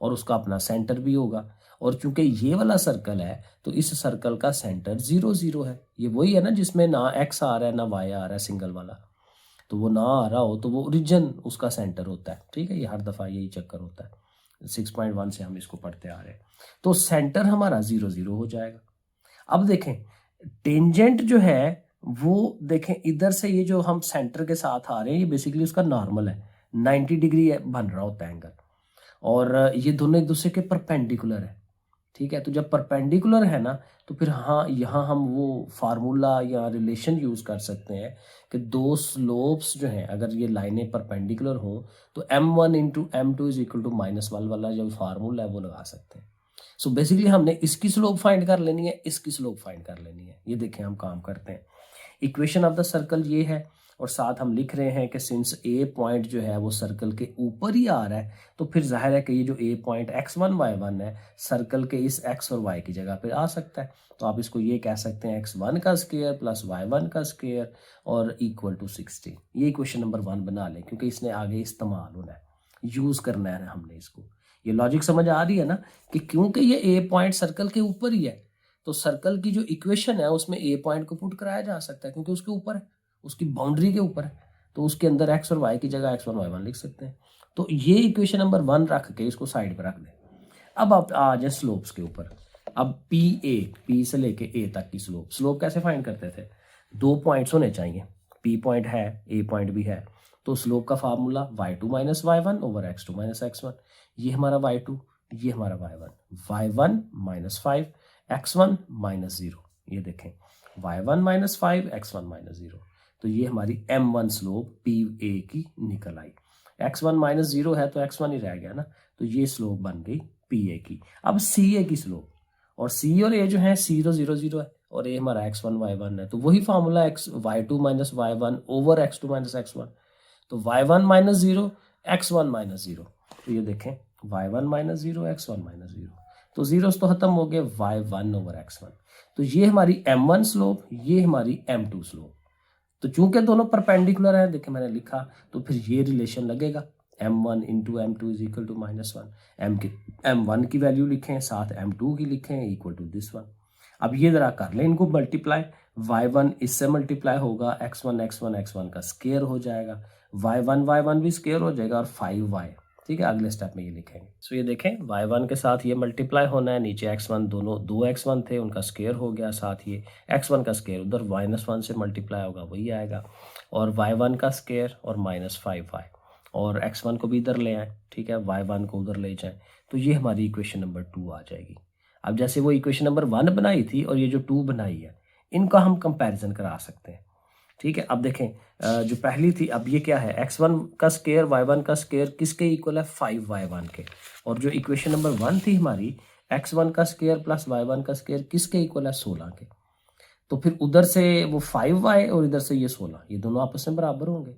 और उसका अपना सेंटर भी होगा। और चूंकि ये वाला सर्कल है तो इस सर्कल का सेंटर 0 0 है। ये वही है ना जिसमें ना x आ रहा है ना y आ रहा है सिंगल वाला। तो वो ना आ रहा हो तो वो ओरिजिन उसका सेंटर होता है। ठीक है, ये हर दफ़ा यही चक्कर होता है। 6.1 से हम इसको पढ़ते आ रहे हैं। तो सेंटर हमारा 0 0 हो जाएगा। अब देखें टेंजेंट जो है वो देखें इधर से ये जो हम सेंटर के साथ आ रहे हैं ये बेसिकली उसका नॉर्मल है। 90 डिग्री बन रहा होता है एंगल और ये दोनों एक दूसरे के परपेंडिकुलर है। ठीक है, तो जब परपेंडिकुलर है ना तो फिर हाँ यहाँ हम वो फार्मूला या रिलेशन यूज़ कर सकते हैं कि दो स्लोप्स जो हैं अगर ये लाइनें परपेंडिकुलर हों तो m1 into m2 is equal to -1 वाला जो फार्मूला है वो लगा सकते हैं। सो बेसिकली हमने इसकी स्लोप फाइंड कर लेनी है, इसकी स्लोप फाइंड कर लेनी है। ये देखें हम काम करते हैं। इक्वेशन ऑफ द सर्कल ये है और साथ हम लिख रहे हैं कि सिंस ए पॉइंट जो है वो सर्कल के ऊपर ही आ रहा है तो फिर जाहिर है कि ये जो ए पॉइंट x1 y1 है सर्कल के इस x और y की जगह पे आ सकता है। तो आप इसको ये कह सकते हैं x1 का स्क्वायर प्लस y1 का स्क्वायर और इक्वल टू 16। ये इक्वेशन नंबर 1 बना लें क्योंकि इसने आगे इस्तेमाल होना है, यूज़ करना है हमने इसको। ये लॉजिक समझ आ रही है ना कि क्योंकि ये ए पॉइंट सर्कल के ऊपर ही है तो सर्कल की जो इक्वेशन है उसमें ए पॉइंट को पुट कराया जा सकता है क्योंकि उसके ऊपर है, उसकी बाउंड्री के ऊपर है। तो उसके अंदर एक्स और वाई की जगह x1 y1 लिख सकते हैं। तो ये इक्वेशन नंबर 1 रख के इसको साइड पर रख दें। अब आप आ जाए स्लोप्स के ऊपर। अब पी से लेके ए तक की स्लोप कैसे फाइंड करते थे? 2 पॉइंट्स होने चाहिए, पी पॉइंट है ए पॉइंट भी है। तो स्लोप का formula y2 minus y1 over x2 minus x1। ये हमारा y2, ये हमारा y1 माइनस 5 x1 माइनस 0। ये देखें y1 माइनस 5 x1 माइनस 0। तो ये हमारी m1 स्लोप पी ए की निकल आई। x1 माइनस 0 है तो x1 ही रह गया ना, तो ये स्लोप बन गई पी ए की। अब सी ए की स्लोप, और सी और ए जो है 0 0 0 है और ए हमारा x1 y1 है। तो वही formula y2 minus y1 over x2 minus x1। तो y1 माइनस 0 x1 माइनस 0। तो ये देखें y1 माइनस 0 x1 माइनस 0। तो जीरोस तो खत्म हो गए, y1 ओवर x1। तो ये हमारी m1 स्लोप, ये हमारी m2 स्लोप। तो चूंकि दोनों परपेंडिकुलर है, देखिए मैंने लिखा, तो फिर ये रिलेशन लगेगा m1 into m2 is equal to -1। m1 की वैल्यू लिखें साथ m2 की लिखें इक्वल टू दिस वन। अब ये जरा कर लें इनको मल्टीप्लाई। y1 इससे मल्टीप्लाई होगा x1 का स्केयर हो जाएगा, y1 भी स्केयर हो जाएगा और 5y। ठीक है, अगले स्टेप में ये लिखेंगे। सो ये देखें y1 के साथ ये मल्टीप्लाई होना है, नीचे x1 दोनों 2x1 थे उनका स्केयर हो गया, साथ ये x1 का स्केयर उधर -1 से मल्टीप्लाई होगा वही आएगा, और y1 का स्केयर और -5y, और x1 को भी इधर ले आए। ठीक है, y1 को उधर ले जाएं, तो ये हमारी इक्वेशन नंबर 2 आ जाएगी। अब जैसे वो इक्वेशन नंबर 1 बनाई थी और ये जो 2 बनाई है इनका हम कंपैरिजन करा सकते हैं। ठीक है, अब देखें जो पहली थी, अब ये क्या है, x1 का स्केयर y1 का स्केयर किसके इक्वल है, 5y1 के। और जो इक्वेशन नंबर 1 थी हमारी, x1 का स्केयर प्लस y1 का स्केयर किसके इक्वल है, 16 के। तो फिर उधर से वो 5y और इधर से ये 16, ये दोनों आपस में बराबर होंगे।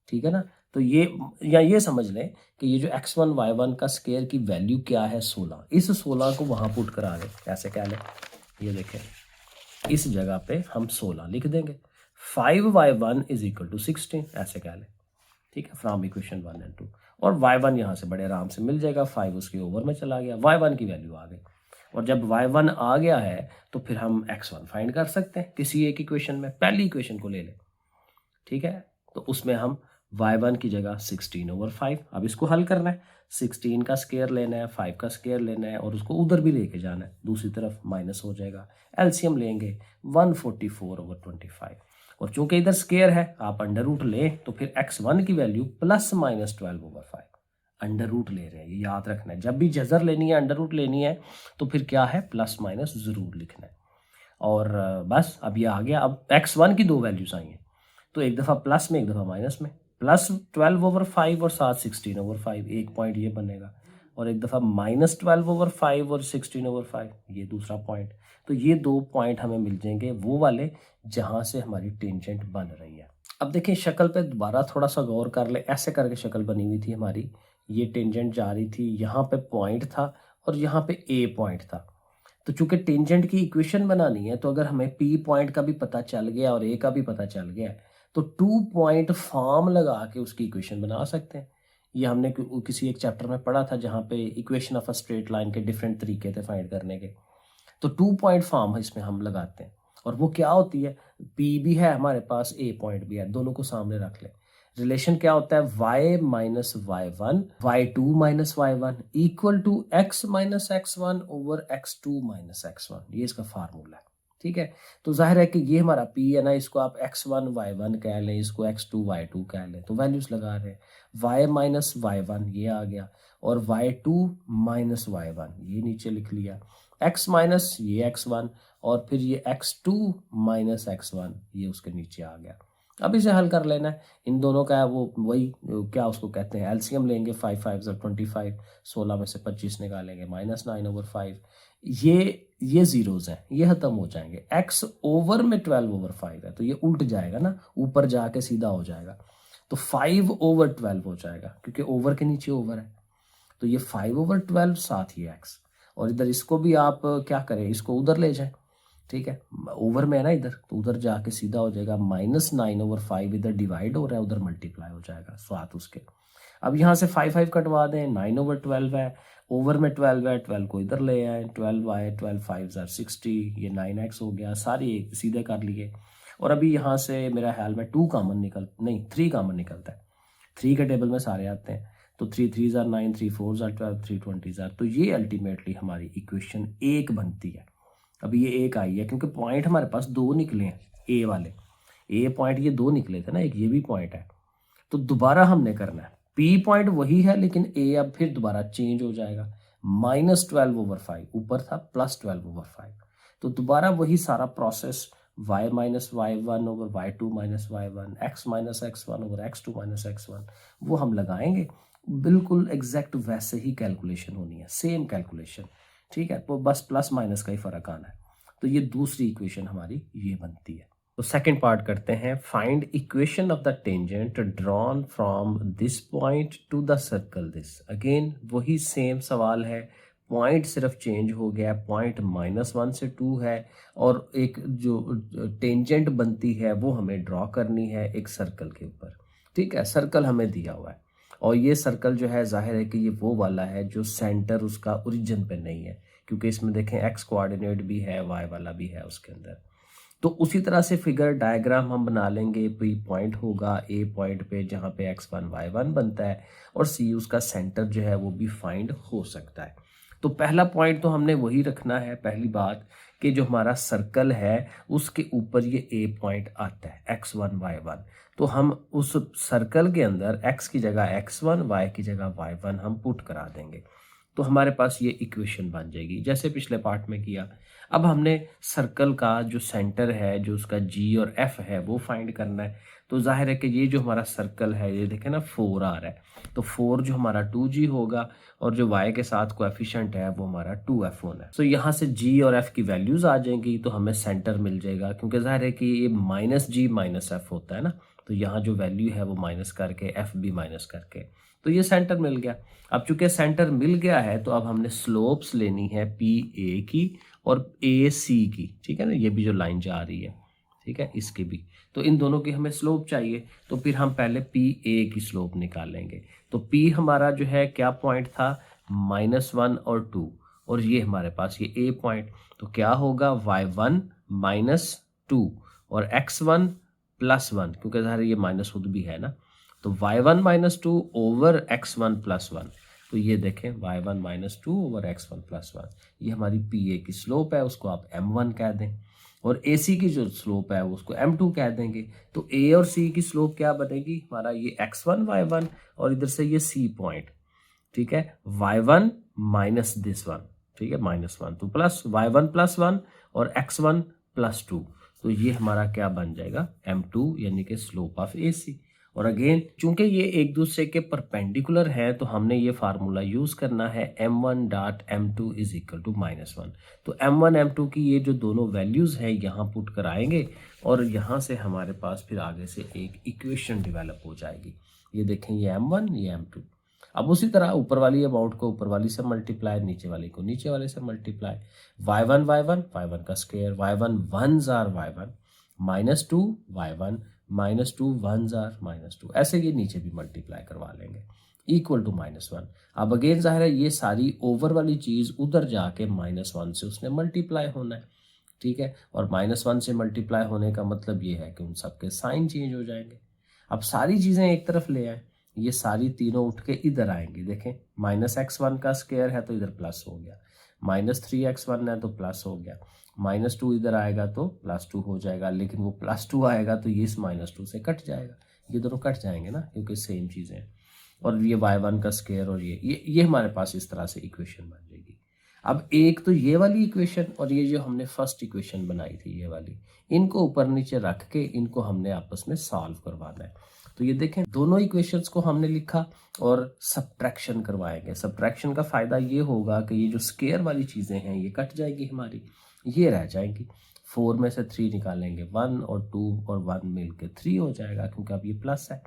ठीक है ना, तो ये समझ लें कि ये जो x1 y1 का स्केयर की वैल्यू क्या है, 16। इस 16 को वहां पुट करा लें, ऐसे कह लें, ये देखें इस जगह पे हम 16 लिख देंगे। 5y1 इज इक्वल टू 16 ऐसे कह लें। ठीक है, फ्रॉम इक्वेशन 1 एंड 2। और y1 यहाँ से बड़े आराम से मिल जाएगा, 5 उसके ओवर में चला गया, y1 की वैल्यू आ गई। और जब y1 आ गया है तो फिर हम x1 फाइंड कर सकते हैं किसी एक इक्वेशन में। पहली इक्वेशन को ले लें, ठीक है, तो उसमें हम y1 की जगह 16/5। अब इसको हल करना है, 16 का स्केयर लेना है, 5 का स्केयर लेना है और उसको उधर भी लेके जाना है, दूसरी तरफ माइनस हो जाएगा। एलसीएम लेंगे 144/25, और चूंकि इधर स्केयर है आप अंडर रूट लें तो फिर x1 की वैल्यू +-12/5। अंडर रूट ले रहे हैं, ये याद रखना है, जब भी जजर लेनी है, अंडर रूट लेनी है तो फिर क्या है, प्लस माइनस ज़रूर लिखना है। और बस अब ये आ गया। अब x1 की 2 वैल्यूज आई हैं, तो एक दफ़ा प्लस में एक दफ़ा माइनस में, +12/5 और साथ 16/5। एक पॉइंट ये बनेगा, और एक दफ़ा -12/5 और 16/5, ये दूसरा पॉइंट। तो ये 2 पॉइंट हमें मिल जाएंगे वो वाले जहाँ से हमारी टेंजेंट बन रही है। अब देखिए शक्ल पे दोबारा थोड़ा सा गौर कर ले, ऐसे करके शक्ल बनी हुई थी हमारी, ये टेंजेंट जा रही थी, यहाँ पे पॉइंट था और यहाँ पे ए पॉइंट था। तो चूंकि टेंजेंट की इक्वेशन बनानी है, तो अगर हमें पी पॉइंट का भी पता चल गया और ए का भी पता चल गया है, तो 2 पॉइंट फॉर्म लगा के उसकी इक्वेशन बना सकते हैं। ये हमने किसी एक चैप्टर में पढ़ा था जहाँ पे equation of a straight line के डिफरेंट तरीके थे फाइंड करने के। तो 2 पॉइंट फॉर्म इसमें हम लगाते हैं, और वो क्या होती है, पी भी है हमारे पास, ए पॉइंट भी है, दोनों को सामने रख लें। रिलेशन क्या होता है, y minus y one y2 minus y one equal to x minus x one over x2 minus x one, ये इसका फार्मूला है। ठीक है, तो जाहिर है कि ये हमारा p है ना, इसको आप x1 y1 कह लें, इसको x2 y2 कह लें, तो वैल्यूज लगा रहे हैं। y माइनस वाई वन ये आ गया, और y2 माइनस वाई वन ये नीचे लिख लिया, x माइनस ये x1, और फिर ये x2 माइनस x1 ये उसके नीचे आ गया। अब इसे हल कर लेना है, इन दोनों का वो वही क्या उसको कहते हैं, एलसीएम लेंगे, 5 5 25, 16 में से 25 निकालेंगे, -9/5। ये जीरोज हैं, ये खत्म हो जाएंगे। x ओवर में 12/5 है, तो ये उल्ट जाएगा ना, ऊपर जाके सीधा हो जाएगा, तो 5/12 हो जाएगा, क्योंकि ओवर के नीचे ओवर है, तो ये 5/12 साथ ही x। और इधर इसको भी आप क्या करें, इसको उधर ले जाएं, ठीक है, ओवर में है ना इधर, तो उधर जाके सीधा हो जाएगा, -9/5 इधर डिवाइड हो रहा है, उधर मल्टीप्लाई हो जाएगा साथ उसके। अब यहाँ से 5 5 कटवा दें, 9/12 है, ओवर में 12 है, 12 को इधर ले आए, 12 आए, 12 5 60, ये 9x हो गया, सारी सीधे कर लिए। और अभी यहाँ से मेरा ख्याल में 3 कॉमन निकलता है, 3 के टेबल में सारे आते हैं, तो 3 3 9, 3 4 12, 3 20, तो ये अल्टीमेटली हमारी इक्वेशन 1 बनती है। अभी ये 1 आई है क्योंकि पॉइंट हमारे पास 2 निकले हैं, ए वाले, ए पॉइंट ये 2 निकले थे ना, एक ये भी पॉइंट है, तो दोबारा हमने करना है, पी पॉइंट वही है लेकिन ए अब फिर दोबारा चेंज हो जाएगा, -12/5 ऊपर था, +12/5, तो दोबारा वही सारा process, y minus y one over y2 minus y one, x minus x one over x2 minus x one, वो हम लगाएंगे, बिल्कुल एग्जैक्ट वैसे ही कैलकुलेशन होनी है, सेम कैलकुलेशन। ठीक है, तो बस प्लस माइनस का ही फर्क आना है, तो ये दूसरी इक्वेशन हमारी ये बनती है। तो सेकंड पार्ट करते हैं, find equation of the tangent drawn from this point two the circle this. Again वही सेम सवाल है, पॉइंट सिर्फ चेंज हो गया, पॉइंट -1 से 2 है, और एक जो टेंजेंट बनती है वो हमें ड्रॉ करनी है एक सर्कल के ऊपर। ठीक है, सर्कल हमें दिया हुआ है, और ये सर्कल जो है जाहिर है कि ये वो वाला है जो सेंटर उसका ओरिजिन पे नहीं है, क्योंकि इसमें देखें एक्स कोऑर्डिनेट भी है, वाई वाला भी है उसके अंदर। तो उसी तरह से फिगर डायग्राम हम बना लेंगे, पी पॉइंट होगा ए पॉइंट पे जहाँ पे x1 y1 बनता है, और सी उसका सेंटर जो है वो भी फाइंड हो सकता है। तो पहला पॉइंट तो हमने वही रखना है, पहली बात कि जो हमारा सर्कल है उसके ऊपर ये ए पॉइंट आता है x1 y1, तो हम उस सर्कल के अंदर x की जगह x1, y की जगह y1 हम पुट करा देंगे, तो हमारे पास ये इक्वेशन बन जाएगी जैसे पिछले पार्ट में किया। अब हमने सर्कल का जो सेंटर है, जो उसका जी और एफ है, वो फाइंड करना है। तो जाहिर है कि ये जो हमारा सर्कल है, ये देखें ना 4 आ रहा है, तो 4 जो हमारा 2g होगा, और जो y के साथ कोएफिशिएंट है वो हमारा 2f होना है। तो यहाँ से g और f की वैल्यूज आ जाएंगी, तो हमें सेंटर मिल जाएगा, क्योंकि जाहिर है कि ये -g -f होता है ना, तो यहाँ जो वैल्यू है वो माइनस करके, f भी माइनस करके, तो ये सेंटर मिल गया। अब चूंकि सेंटर मिल गया है, तो अब हमने स्लोप्स लेनी है पी ए की और ए सी की, ठीक है ना, ये भी जो लाइन जा रही है, ठीक है, इसकी भी, तो इन दोनों की हमें स्लोप चाहिए, तो फिर हम पहले पी ए की स्लोप निकालेंगे। तो पी हमारा जो है क्या पॉइंट था, -1 और 2, और ये हमारे पास ये ए पॉइंट, तो क्या होगा, y1 -2 और x1 +1, क्योंकि ज़ाहिर ये माइनस खुद भी है ना, तो y1 -2 ओवर x1 +1, तो ये देखें y1 -2 ओवर x1 +1, ये हमारी पी ए की स्लोप है, उसको आप m1 कह दें, और ए सी की जो स्लोप है उसको m2 कह देंगे। तो ए और सी की स्लोप क्या बनेगी, हमारा ये x1 y1, और इधर से ये सी पॉइंट, ठीक है, y1 माइनस दिस वन, ठीक है, -1, तो प्लस y1 +1 और x1 +2, तो ये हमारा क्या बन जाएगा, m2, यानी कि स्लोप ऑफ AC। और अगेन चूंकि ये एक दूसरे के परपेंडिकुलर है तो हमने ये फार्मूला यूज करना है m1 dot m2 is equal to -1। तो m1 m2 की ये जो दोनों वैल्यूज है यहाँ पुट कराएंगे और यहाँ से हमारे पास फिर आगे से एक इक्वेशन डेवलप हो जाएगी। ये देखें, ये m1 ये m2। अब उसी तरह ऊपर वाली अमाउंट को ऊपर वाली से मल्टीप्लाई, नीचे वाली को नीचे वाले से मल्टीप्लाई। y1 का square, y1 1s are y1 -2 y1 -2 1s are -2, ऐसे ये नीचे भी मल्टीप्लाई करवा लेंगे इक्वल टू -1। अब अगेन जाहिर है ये सारी ओवर वाली चीज़ उधर जाके -1 से उसने मल्टीप्लाई होना है, ठीक है। और -1 से मल्टीप्लाई होने का मतलब ये है कि उन सबके साइन चेंज हो जाएंगे। अब सारी चीज़ें एक तरफ ले आए, ये सारी तीनों उठ के इधर आएंगी। देखें, -x1 का स्क्वायर है तो इधर प्लस हो गया, -3x1 है तो प्लस हो गया, -2 इधर आएगा तो +2 हो जाएगा, लेकिन वो +2 आएगा तो ये इस -2 से कट जाएगा, ये दोनों कट जाएंगे ना क्योंकि सेम चीज़ें हैं। और ये y1 का स्क्वायर और ये हमारे पास इस तरह से इक्वेशन बन जाएगी। अब एक तो ये वाली इक्वेशन और ये जो हमने फर्स्ट इक्वेशन बनाई थी ये वाली, इनको ऊपर नीचे रख के इनको हमने आपस में सॉल्व करवाना है। तो ये देखें, दोनों इक्वेशंस को हमने लिखा और सब्ट्रैक्शन करवाएंगे। सब्ट्रैक्शन का फ़ायदा ये होगा कि ये जो स्क्वायर वाली चीज़ें हैं ये कट जाएगी हमारी, ये रह जाएंगी। 4 में से 3 निकालेंगे, 1 और 2 और 1 मिल के 3 हो जाएगा क्योंकि अब ये प्लस है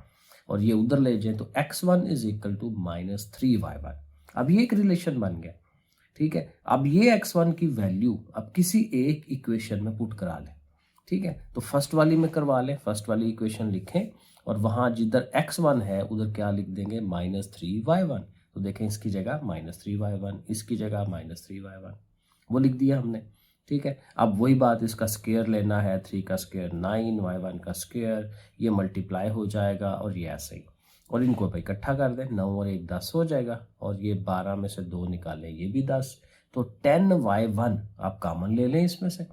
और ये उधर ले जाए तो x1 is equal to -3y1। अब ये एक रिलेशन बन गया, ठीक है। अब ये x1 की वैल्यू अब किसी एक इक्वेशन में पुट करा लें, ठीक है। तो फर्स्ट वाली में करवा लें, फर्स्ट वाली इक्वेशन लिखें और वहाँ जिधर x1 है उधर क्या लिख देंगे, -3y1। तो देखें, इसकी जगह -3y1, इसकी जगह -3y1, वो लिख दिया हमने, ठीक है। अब वही बात, इसका स्क्वायर लेना है, 3 का स्क्वायर 9, y1 का स्क्वायर, ये मल्टीप्लाई हो जाएगा और ये ऐसे ही। और इनको भाई इकट्ठा कर दें, 9 और 1 10 हो जाएगा और ये 12 में से 2 निकालें, ये भी 10। तो 10y1 आप कॉमन ले लें इसमें से,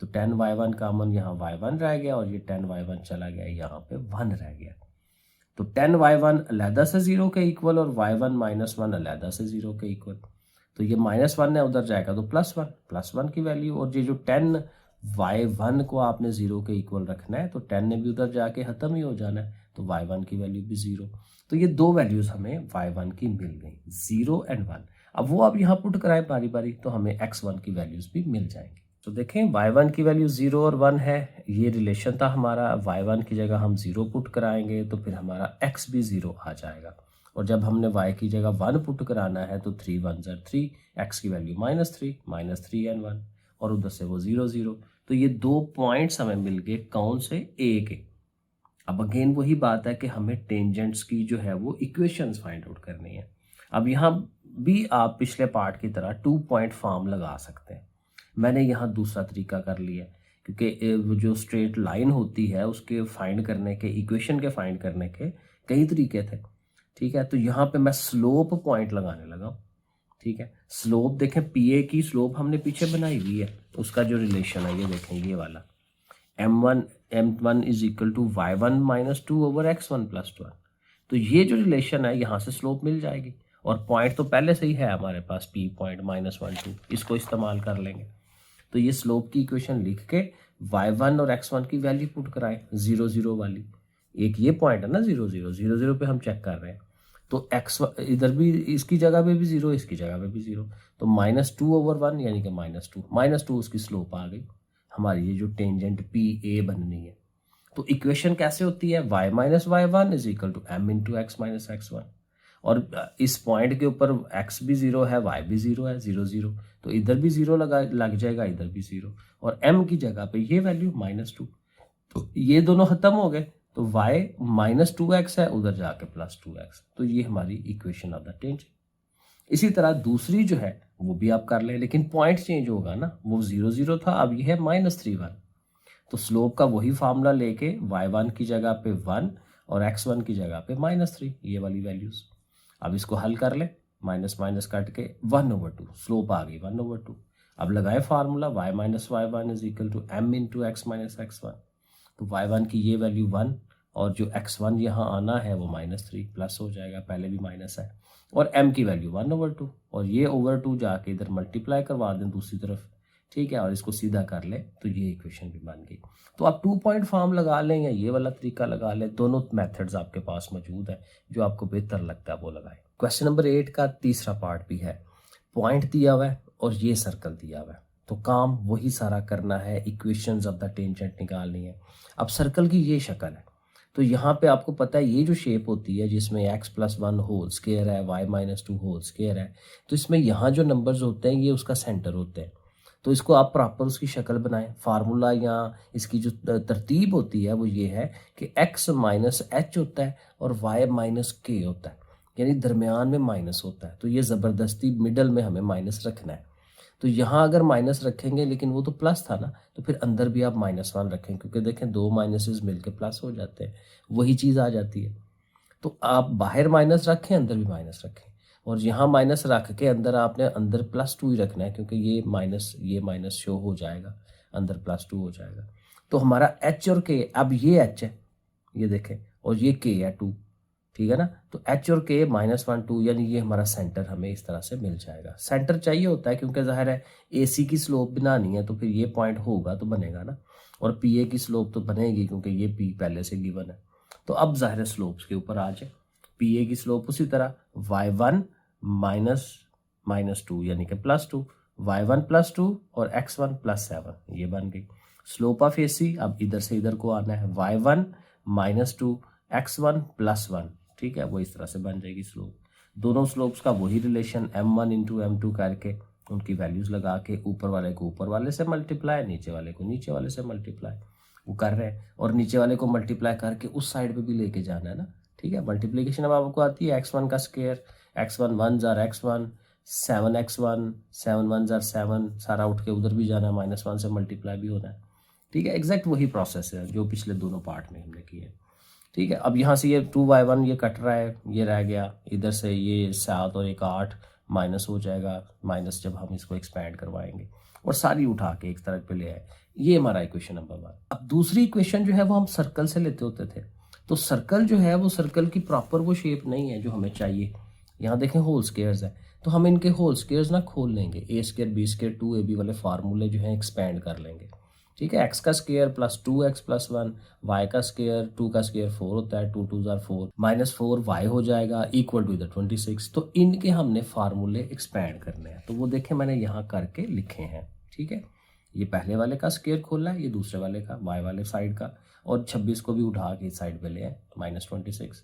तो 10y1 कॉमन, यहाँ y1 रह गया और ये 10y1 चला गया, यहाँ पे 1 रह गया। तो 10y1 अलहदा से 0 के इक्वल और y1 -1 अलहदा से 0 के इक्वल। तो ये -1 है, उधर जाएगा तो +1 की वैल्यू। और ये जो 10y1 को आपने 0 के इक्वल रखना है तो 10 ने भी उधर जाके ख़त्म ही हो जाना है, तो y1 की वैल्यू भी 0। तो ये दो वैल्यूज़ हमें y1 की मिल गई, 0 और 1। अब वो आप यहाँ पुट कराएं बारी बारी तो हमें x1 की वैल्यूज़ भी मिल जाएंगी। तो देखें, y1 की वैल्यू 0 और 1 है, ये रिलेशन था हमारा। y1 की जगह हम 0 पुट कराएंगे तो फिर हमारा x भी 0 आ जाएगा। और जब हमने y की जगह 1 पुट कराना है तो 3 1 3, x की वैल्यू -3 and 1 और उधर से वो 0 0। तो ये दो पॉइंट्स हमें मिल गए, कौन से, ए के। अब अगेन वही बात है कि हमें टेंजेंट्स की जो है वो इक्वेशंस फाइंड आउट करनी है। अब यहाँ भी आप पिछले पार्ट की तरह 2 पॉइंट फॉर्म लगा सकते हैं। मैंने यहाँ दूसरा तरीका कर लिया क्योंकि जो स्ट्रेट लाइन होती है उसके फाइंड करने के, इक्वेशन के फाइंड करने के कई तरीके थे, ठीक है। तो यहाँ पे मैं स्लोप पॉइंट लगाने लगा, ठीक है। स्लोप देखें, पीए की स्लोप हमने पीछे बनाई हुई है, उसका जो रिलेशन है ये देखें, ये वाला m1 is equal to y1 -2 over x1 + 1। तो ये जो रिलेशन है यहाँ से स्लोप मिल जाएगी और पॉइंट तो पहले से ही है हमारे पास, p पॉइंट -1 2, इसको इस्तेमाल कर लेंगे। तो ये स्लोप की इक्वेशन लिख के y1 और x1 की वैल्यू पुट कराएं, 0 0 वाली। एक ये पॉइंट है ना 0 0 0 0 पे हम चेक कर रहे हैं, तो x इधर भी, इसकी जगह पे भी 0, इसकी जगह पे भी 0, तो -2 ओवर 1 यानी कि -2 उसकी स्लोप आ गई हमारी, ये जो टेंजेंट पी ए बननी है। तो इक्वेशन कैसे होती है, y - y1 is equal to m into x - x1। और इस पॉइंट के ऊपर x भी 0 है, y भी 0 है, 0 0, तो इधर भी 0 लग जाएगा, इधर भी 0, और m की जगह पे ये वैल्यू -2। तो ये दोनों खत्म हो गए, तो y -2x है, उधर जाके +2x। तो ये हमारी इक्वेशन ऑफ द टेंजेंट। इसी तरह दूसरी जो है वो भी आप कर लें, लेकिन पॉइंट चेंज होगा ना, वो 0 0 था, अब ये है -3 1। तो स्लोप का वही फार्मूला लेके y1 की जगह पे 1 और x1 की जगह पे -3, ये वाली वैल्यूज। अब इसको हल कर लें, माइनस माइनस काट के 1/2, स्लोप आ गई 1/2। अब लगाए formula y - y1 is equal to m into x - x1। तो y1 की ये वैल्यू 1 और जो x1 यहाँ आना है वो -3, प्लस हो जाएगा, पहले भी माइनस है, और m की वैल्यू 1/2, और ये ओवर 2 जाके इधर मल्टीप्लाई करवा दें दूसरी तरफ, ठीक है, और इसको सीधा कर ले तो ये इक्वेशन भी बन गई। तो आप 2 पॉइंट फॉर्म लगा लें या ये वाला तरीका लगा लें, दोनों मेथड्स आपके पास मौजूद है, जो आपको बेहतर लगता है वो लगाएं। क्वेश्चन नंबर 8 का तीसरा पार्ट भी है, पॉइंट दिया हुआ है और ये सर्कल दिया हुआ है, तो काम वही सारा करना है, इक्वेशंस ऑफ द टेंजेंट निकालनी है। अब सर्कल की ये शक्ल है, तो यहाँ पे आपको पता है ये जो शेप होती है जिसमें x+1 होल स्क्वायर है, y-2 होल स्क्वायर है, तो इसमें यहाँ जो नंबर्स होते हैं ये उसका सेंटर होते हैं। तो इसको आप प्रॉपर उसकी शक्ल बनाएं। फार्मूला या इसकी जो तरतीब होती है वो ये है कि x माइनस एच होता है और y माइनस के होता है, यानी दरमियान में माइनस होता है। तो ये ज़बरदस्ती मिडल में हमें माइनस रखना है। तो यहाँ अगर माइनस रखेंगे, लेकिन वो तो प्लस था ना, तो फिर अंदर भी आप -1 रखें, क्योंकि देखें 2 माइनसेस मिलके प्लस हो जाते हैं, वही चीज़ आ जाती है। तो आप बाहर माइनस रखें, अंदर भी माइनस रखें, और यहाँ माइनस रख के अंदर आपने अंदर +2 ही रखना है, क्योंकि ये माइनस शो हो जाएगा, अंदर +2 हो जाएगा। तो हमारा h और k, अब ये h है, ये देखें, और ये k है 2, ठीक है ना। तो h और k -1 2, यानी ये हमारा सेंटर हमें इस तरह से मिल जाएगा। सेंटर चाहिए होता है क्योंकि जाहिर है AC की स्लोप बनानी है, तो फिर ये पॉइंट होगा तो बनेगा ना, और PA की स्लोप तो बनेगी क्योंकि ये P पहले से गिवन है। तो अब जाहिर है स्लोप्स के ऊपर आ जाए। PA की स्लोप उसी तरह y1 -2 यानी कि +2, y1 +2 और x1 +7, ये बन गई स्लोप ऑफ AC। अब इधर से इधर को आना है, y1 -2 x1 +1, ठीक है, वो इस तरह से बन जाएगी स्लोप। दोनों स्लोप्स का वही रिलेशन m1 इंटू m2 करके उनकी वैल्यूज लगा के ऊपर वाले को ऊपर वाले से मल्टीप्लाई, नीचे वाले को नीचे वाले से मल्टीप्लाई, वो कर रहे हैं। और नीचे वाले को मल्टीप्लाई करके उस साइड पे भी लेके जाना है ना, ठीक है। मल्टीप्लीकेशन अब आपको आती है, x1 का square, x1 1 jar x1, 7x1, 7 1 jar 7, सारा उठ के उधर भी जाना है, -1 से मल्टीप्लाई भी होना है, ठीक है। एग्जैक्ट वही प्रोसेस है जो पिछले दोनों पार्ट में हमने किए, ठीक है। अब यहाँ से ये 2y1 ये कट रहा है, ये रह गया, इधर से ये 7 और 1 8 माइनस हो जाएगा, माइनस जब हम इसको एक्सपैंड करवाएंगे, और सारी उठा के एक तरफ पे ले आए। ये हमारा इक्वेशन नंबर 1। अब दूसरी इक्वेशन जो है वो हम सर्कल से लेते होते थे, तो सर्कल जो है वो सर्कल की प्रॉपर वो शेप नहीं है जो हमें चाहिए। यहाँ देखें होल स्क्वायर्स है, तो हम इनके होल स्क्वायर्स ना खोल लेंगे, a² b² 2ab वाले फार्मूले जो हैं एक्सपैंड कर लेंगे, ठीक है। x का स्क्वायर +2x + 1, y का स्क्वायर 2 का स्क्वायर 4 होता है, 2 2 जार 4, -4y हो जाएगा इक्वल टू इधर 26। तो इनके हमने फार्मूले एक्सपैंड करने हैं, तो वो देखें मैंने यहाँ करके लिखे हैं, ठीक है। ये पहले वाले का स्क्वायर खोला है, ये दूसरे वाले का y वाले साइड का, और 26 को भी उठा के इस साइड पे ले आए, -26।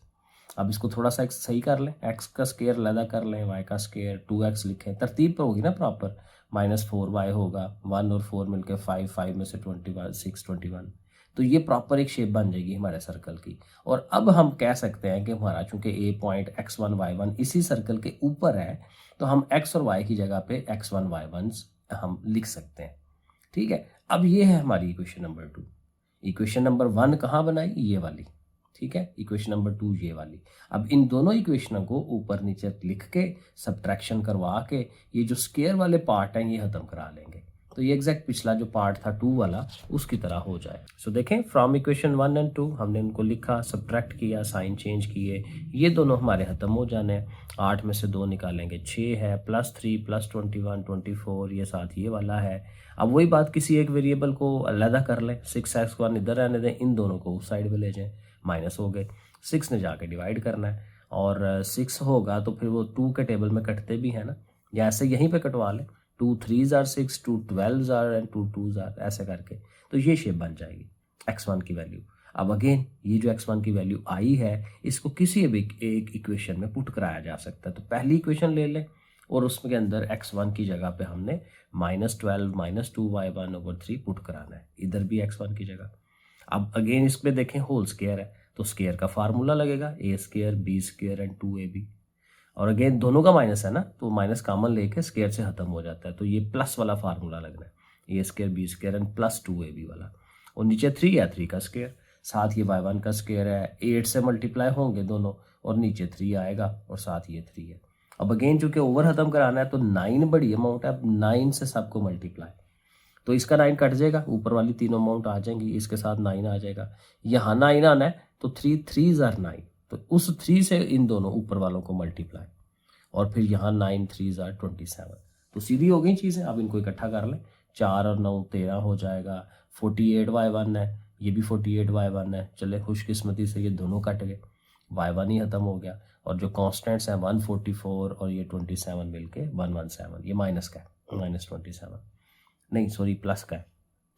अब इसको थोड़ा सा सही कर लें, x का स्क्वायर अलग कर लें, y का स्क्वायर 2x लिखें, तरतीब पर होगी ना प्रॉपर, -4y होगा, 1 और 4 मिलकर 5, 5 में से 21 6 21। तो ये प्रॉपर एक शेप बन जाएगी हमारे सर्कल की। और अब हम कह सकते हैं कि हमारा चूंकि a पॉइंट x1 y1 इसी सर्कल के ऊपर है, तो हम x और y की जगह पे x1 y1 हम लिख सकते हैं, ठीक है। अब ये है हमारी इक्वेशन नंबर 2। इक्वेशन नंबर 1 कहाँ बनाई, ये वाली, ठीक है। इक्वेशन नंबर 2 ये वाली। अब इन दोनों इक्वेशनों को ऊपर नीचे लिख के सब्ट्रैक्शन करवा के ये जो स्क्वायर वाले पार्ट हैं ये खत्म करा लेंगे, तो ये एग्जैक्ट पिछला जो पार्ट था 2 वाला उसकी तरह हो जाए। सो देखें, फ्रॉम इक्वेशन 1 एंड 2 हमने इनको लिखा, सब्ट्रैक्ट किया, साइन चेंज किए, ये दोनों हमारे खत्म हो जाने हैं। 8 में से 2 निकालेंगे, 6 है, +3 +21 24, ये साथ ये वाला है। अब वही बात, किसी एक वेरिएबल को अलहदा कर लें, 6x1 इधर रहने दें, इन दोनों को उस साइड पे ले जाएं, माइनस हो गए, 6 ने जाके डिवाइड करना है, और 6 होगा तो फिर वो 2 के टेबल में कटते भी हैं ना, या ऐसे यहीं पे कटवा लें, 2 3 जार 6, 2 12 जार एंड 2 2 जार, ऐसे करके तो ये शेप बन जाएगी x1 की वैल्यू। अब अगेन ये जो x1 की वैल्यू आई है इसको किसी भी एक इक्वेशन में पुट कराया जा सकता है। तो पहली इक्वेशन ले लें और उसके अंदर x1 की जगह पे हमने -12 -2y1/3 पुट कराना है, इधर भी x1 की जगह। अब अगेन इस पे देखें होल स्क्वायर है, तो स्क्वायर का फार्मूला लगेगा a² b² एंड 2ab, और अगेन दोनों का माइनस है ना, तो माइनस कॉमन लेके स्क्वायर से खत्म हो जाता है, तो ये प्लस वाला फार्मूला लगना है, a² b² एंड +2ab वाला। और नीचे 3 है, 3 का स्क्वायर, साथ ये y1 का स्क्वायर है, 8 से मल्टीप्लाई होंगे दोनों, और नीचे 3 आएगा, और साथ ये 3 है। अब अगेन चूंकि ओवर खत्म कराना है तो 9 बड़ी अमाउंट है, अब 9 से सबको मल्टीप्लाई, तो इसका 9 कट जाएगा, ऊपर वाली तीनों अमाउंट आ जाएंगी, इसके साथ 9 आ जाएगा, यहाँ 9 आना है, तो 3 3 जार 9, तो उस 3 से इन दोनों ऊपर वालों को मल्टीप्लाई, और फिर यहाँ 9 3 जार 27। तो सीधी हो गई चीज़ें। अब इनको इकट्ठा कर लें, 4 और 9 13 हो जाएगा। 48y1 है, ये भी 48y1 है। चले खुशकिस्मती से ये दोनों कट गए, y1 ही ख़त्म हो गया। और जो कॉन्स्टेंट्स हैं 144 और ये 27 मिलके 117, ये माइनस का है, -27 नहीं सॉरी प्लस का है,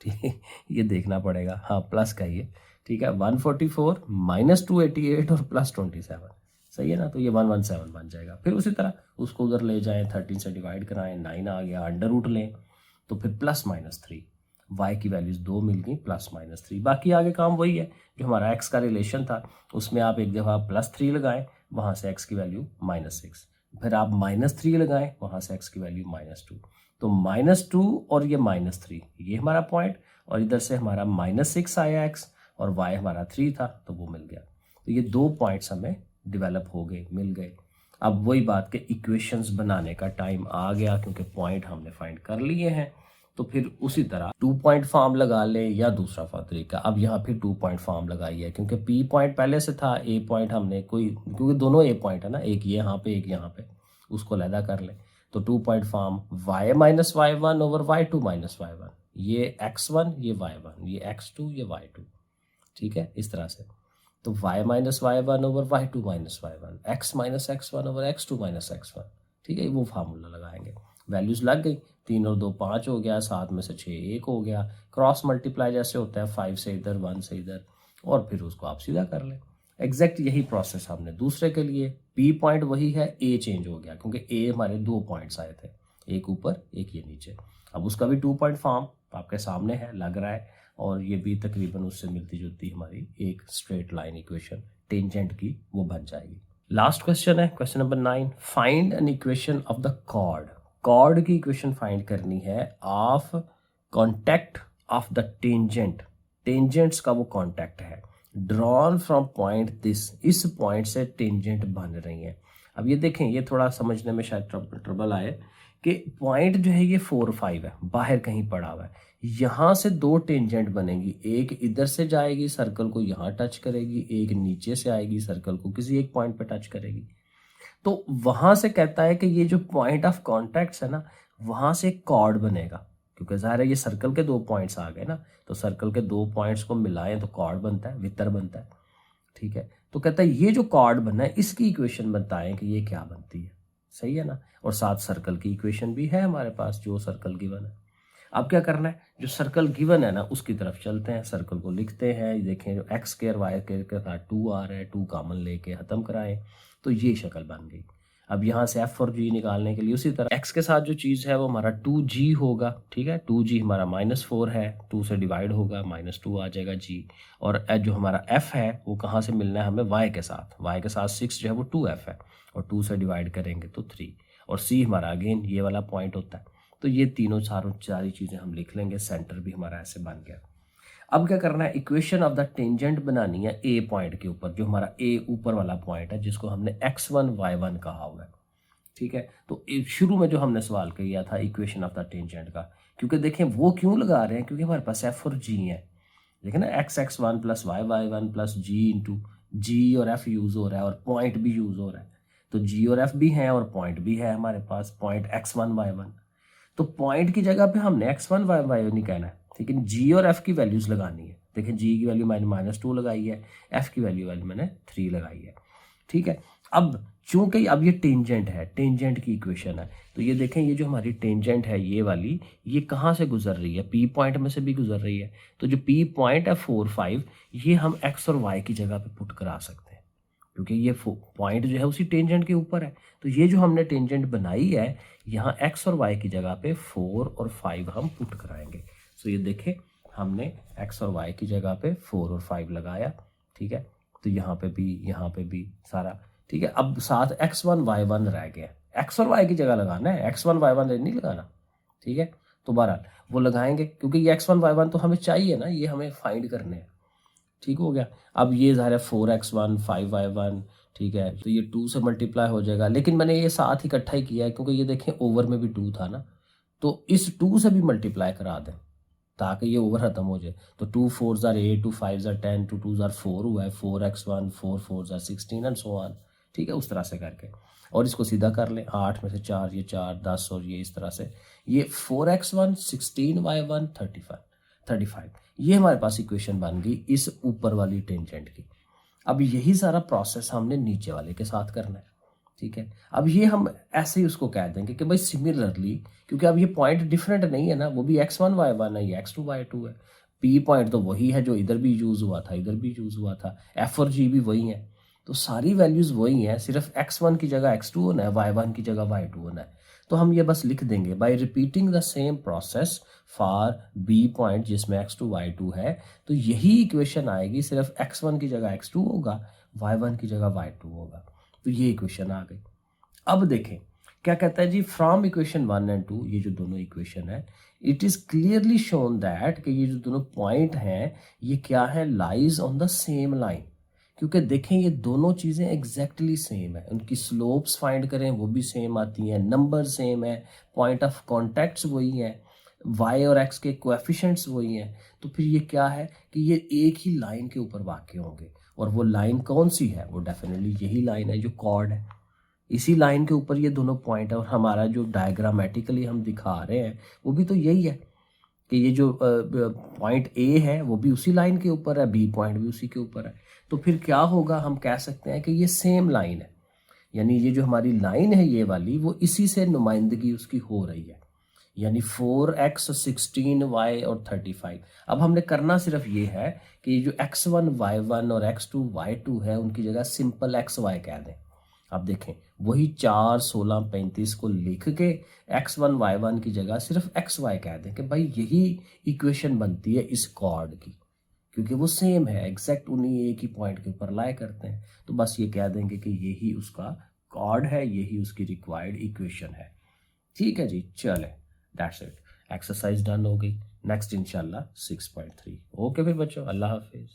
ठीक है ये देखना पड़ेगा, हाँ प्लस का ही है, ठीक है। 144 -288 और +27 सही है ना, तो ये 117 बन जाएगा। फिर उसी तरह उसको उधर ले जाएं, 13 से डिवाइड कराएं, 9 आ गया, अंडर रूट लें तो फिर +-3, y की वैल्यूज़ 2 मिल गई, +-3। बाकी आगे काम वही है जो हमारा x का रिलेशन था, उसमें आप एक दफ़ा +3 लगाएं, वहाँ से x की वैल्यू -6, फिर आप -3 लगाएं, वहाँ से x की वैल्यू -2, तो -2 और ये -3 ये हमारा पॉइंट, और इधर से हमारा -6 आया x और y हमारा 3 था तो वो मिल गया। तो ये 2 पॉइंट्स हमें डेवलप हो गए, मिल गए। अब वही बात के इक्वेशंस बनाने का टाइम आ गया, क्योंकि पॉइंट हमने फाइंड कर लिए हैं। तो फिर उसी तरह 2 पॉइंट फॉर्म लगा ले या दूसरा तरीका। अब यहाँ फिर 2 पॉइंट फॉर्म लगाई है, क्योंकि P पॉइंट पहले से था, A पॉइंट हमने कोई, क्योंकि दोनों A पॉइंट है ना, एक ये यहाँ पे एक यहाँ पे, उसको अलहदा कर ले। तो 2 point form y-y1 over y2-y1, ये x1 ये y1, ये x2 ये y2, ठीक है इस तरह से। तो y-y1 over y2-y1, x-x1 over x2-x1, ठीक है वो फार्मूला लगाएंगे। वैल्यूज़ लग गई, 3 और 2 5 हो गया, 7 में से 6 1 हो गया। क्रॉस मल्टीप्लाई जैसे होता है 5 से इधर 1 से इधर, और फिर उसको आप सीधा कर लें। एग्जैक्ट यही प्रोसेस हमने दूसरे के लिए, P पॉइंट वही है, A चेंज हो गया क्योंकि A हमारे 2 पॉइंट्स आए थे, एक ऊपर एक ये नीचे। अब उसका भी 2 पॉइंट फॉर्म आपके सामने है, लग रहा है, और ये भी तकरीबन उससे मिलती जुलती हमारी एक स्ट्रेट लाइन इक्वेशन टेंजेंट की वो बन जाएगी। लास्ट क्वेश्चन है question number 9, find an equation of the chord. Chord की इक्वेशन फाइंड करनी है of contact of the tangent, tangents का वो कॉन्टैक्ट है, ड्रॉन फ्रॉम पॉइंट दिस, इस पॉइंट से टेंजेंट बन रही है। अब ये देखें, ये थोड़ा समझने में शायद ट्रबल आए कि पॉइंट जो है ये 4 5 है, बाहर कहीं पड़ा हुआ है, यहाँ से 2 टेंजेंट बनेगी, एक इधर से जाएगी सर्कल को यहाँ टच करेगी, एक नीचे से आएगी सर्कल को किसी एक पॉइंट पे टच करेगी। तो वहां से कहता है कि ये जो पॉइंट ऑफ कॉन्टैक्ट है ना, वहां से एक कॉर्ड बनेगा, क्योंकि ज़ाहिर है ये सर्कल के 2 पॉइंट्स आ गए ना, तो सर्कल के 2 पॉइंट्स को मिलाएं तो कॉर्ड बनता है, वितर बनता है, ठीक है। तो कहता है ये जो कॉर्ड बना है इसकी इक्वेशन बताएं कि ये क्या बनती है, सही है ना। और साथ सर्कल की इक्वेशन भी है हमारे पास, जो सर्कल गिवन है। अब क्या करना है, जो सर्कल गिवन है ना उसकी तरफ चलते हैं, सर्कल को लिखते हैं, देखें जो x स्क्वायर y स्क्वायर के साथ 2 आ रहा है, 2 कॉमन लेके ख़त्म कराएं, तो ये शक्ल बन गई। अब यहाँ से f और g निकालने के लिए उसी तरह x के साथ जो चीज़ है वो हमारा 2g होगा, ठीक है। 2g हमारा -4 है, 2 से डिवाइड होगा, -2 आ जाएगा g। और जो हमारा f है वो कहाँ से मिलना है हमें, y के साथ 6 जो है वो 2f है, और 2 से डिवाइड करेंगे तो 3, और c हमारा अगेन ये वाला पॉइंट होता है। तो ये तीनों सारी चीज़ें हम लिख लेंगे, सेंटर भी हमारा ऐसे बन गया। अब क्या करना है, इक्वेशन ऑफ द टेंजेंट बनानी है ए पॉइंट के ऊपर, जो हमारा ए ऊपर वाला पॉइंट है जिसको हमने x1 y1 कहा हुआ है, ठीक है। तो शुरू में जो हमने सवाल किया था इक्वेशन ऑफ द टेंजेंट का, क्योंकि देखें वो क्यों लगा रहे हैं, क्योंकि हमारे पास f और g है, देखें ना, x1 plus y1 plus g into g और f यूज़ हो रहा है और पॉइंट भी यूज़ हो रहा है, तो g और f भी है और पॉइंट भी है हमारे पास, पॉइंट x1 y1। तो पॉइंट की जगह पे हमने x1 y1 नहीं कहना है, लेकिन g और f की वैल्यूज लगानी है। देखें g की वैल्यू मैंने -2 लगाई है, f की वैल्यू मैंने 3 लगाई है, ठीक है। अब चूंकि अब ये टेंजेंट है, टेंजेंट की इक्वेशन है, तो ये देखें ये जो हमारी टेंजेंट है ये वाली, ये कहाँ से गुजर रही है, P पॉइंट में से भी गुजर रही है। तो जो P पॉइंट है 4 5, ये हम x और y की जगह पे पुट करा सकते हैं, क्योंकि ये पॉइंट जो है उसी टेंजेंट के ऊपर है। तो ये जो हमने टेंजेंट बनाई है, यहाँ x और y की जगह पे 4 और 5 हम पुट कराएंगे। सो ये देखें हमने x और y की जगह पे 4 और 5 लगाया, ठीक है। तो यहाँ पे भी सारा ठीक है। अब साथ x1 y1 रह गया, x और y की जगह लगाना है, x1 y1 नहीं लगाना, ठीक है। तो बहरहाल वो लगाएंगे, क्योंकि ये x1 y1 तो हमें चाहिए ना, ये हमें फाइंड करने हैं, ठीक हो गया। अब ये ज़ाहिर है 4x1 5y1, ठीक है, तो ये 2 से मल्टीप्लाई हो जाएगा, लेकिन मैंने ये साथ इकट्ठा ही किया है क्योंकि ये देखें ओवर में भी 2 था ना, तो इस 2 से भी मल्टीप्लाई करा दें ताकि ये ओवर ख़त्म हो जाए। तो 2 4s are 8, 2 5s are 10, 2 2s are 4 हुआ है, 4x1 4 4s are 16 and so on, ठीक है, उस तरह से करके। और इसको सीधा कर लें, 8 में से 4, ये 4, 10 और ये इस तरह से, ये 4x1 16y1 35, ये हमारे पास इक्वेशन बन गई इस ऊपर वाली टेंजेंट की। अब यही सारा प्रोसेस हमने नीचे वाले के साथ करना है, ठीक है। अब ये हम ऐसे ही उसको कह देंगे कि भाई सिमिलरली, क्योंकि अब ये पॉइंट डिफरेंट नहीं है ना, वो भी x1 y1 है, ये x2 y2 है। पी पॉइंट तो वही है जो इधर भी यूज़ हुआ था, इधर भी यूज़ हुआ था, एफ और जी भी वही है, तो सारी वैल्यूज़ वही हैं, सिर्फ x1 की जगह x2 होना है, y1 की जगह y2 होना है। तो हम ये बस लिख देंगे by repeating the same process for B point जिसमें x2 y2 है। तो यही इक्वेशन आएगी, सिर्फ x1 की जगह x2 होगा, y1 की जगह y2 होगा। तो ये इक्वेशन आ गई। अब देखें क्या कहता है जी, फ्रॉम इक्वेशन 1 एंड 2, ये जो दोनों इक्वेशन है, it is clearly shown that कि ये जो दोनों पॉइंट हैं ये क्या है, lies on the same line. क्योंकि देखें ये दोनों चीज़ें एग्जैक्टली सेम है, उनकी स्लोप्स फाइंड करें वो भी सेम आती हैं, नंबर सेम है, पॉइंट ऑफ कॉन्टैक्ट्स वही है, y और x के कोएफिशिएंट्स वही हैं। तो फिर ये क्या है कि ये एक ही लाइन के ऊपर वाक़ई होंगे। और वो लाइन कौन सी है, वो डेफिनेटली यही लाइन है जो कॉर्ड है, इसी लाइन के ऊपर ये दोनों पॉइंट है। और हमारा जो डायग्रामेटिकली हम दिखा रहे हैं वो भी तो यही है कि ये जो पॉइंट ए है वो भी उसी लाइन के ऊपर है, बी पॉइंट भी उसी के ऊपर है। तो फिर क्या होगा, हम कह सकते हैं कि ये सेम लाइन है, यानी ये जो हमारी लाइन है ये वाली, वो इसी से नुमाइंदगी उसकी हो रही है, यानी 4x 16y और 35। अब हमने करना सिर्फ ये है कि ये जो x1 y1 और x2 y2 है उनकी जगह सिंपल xy कह दें। अब देखें वही 4 16 35 को लिख के x1 y1 की जगह सिर्फ xy कह दें कि भाई यही इक्वेशन बनती है इस कॉर्ड की, क्योंकि वो सेम है, एग्जैक्ट उन्हीं एक ही पॉइंट के ऊपर लाई करते हैं। तो बस ये कह देंगे कि यही उसका कॉर्ड है, यही उसकी रिक्वायर्ड इक्वेशन है। ठीक है जी, चले, दैट्स इट, एक्सरसाइज डन हो गई। नेक्स्ट इंशाल्लाह 6.3। ओके फिर बच्चों, अल्लाह हाफिज।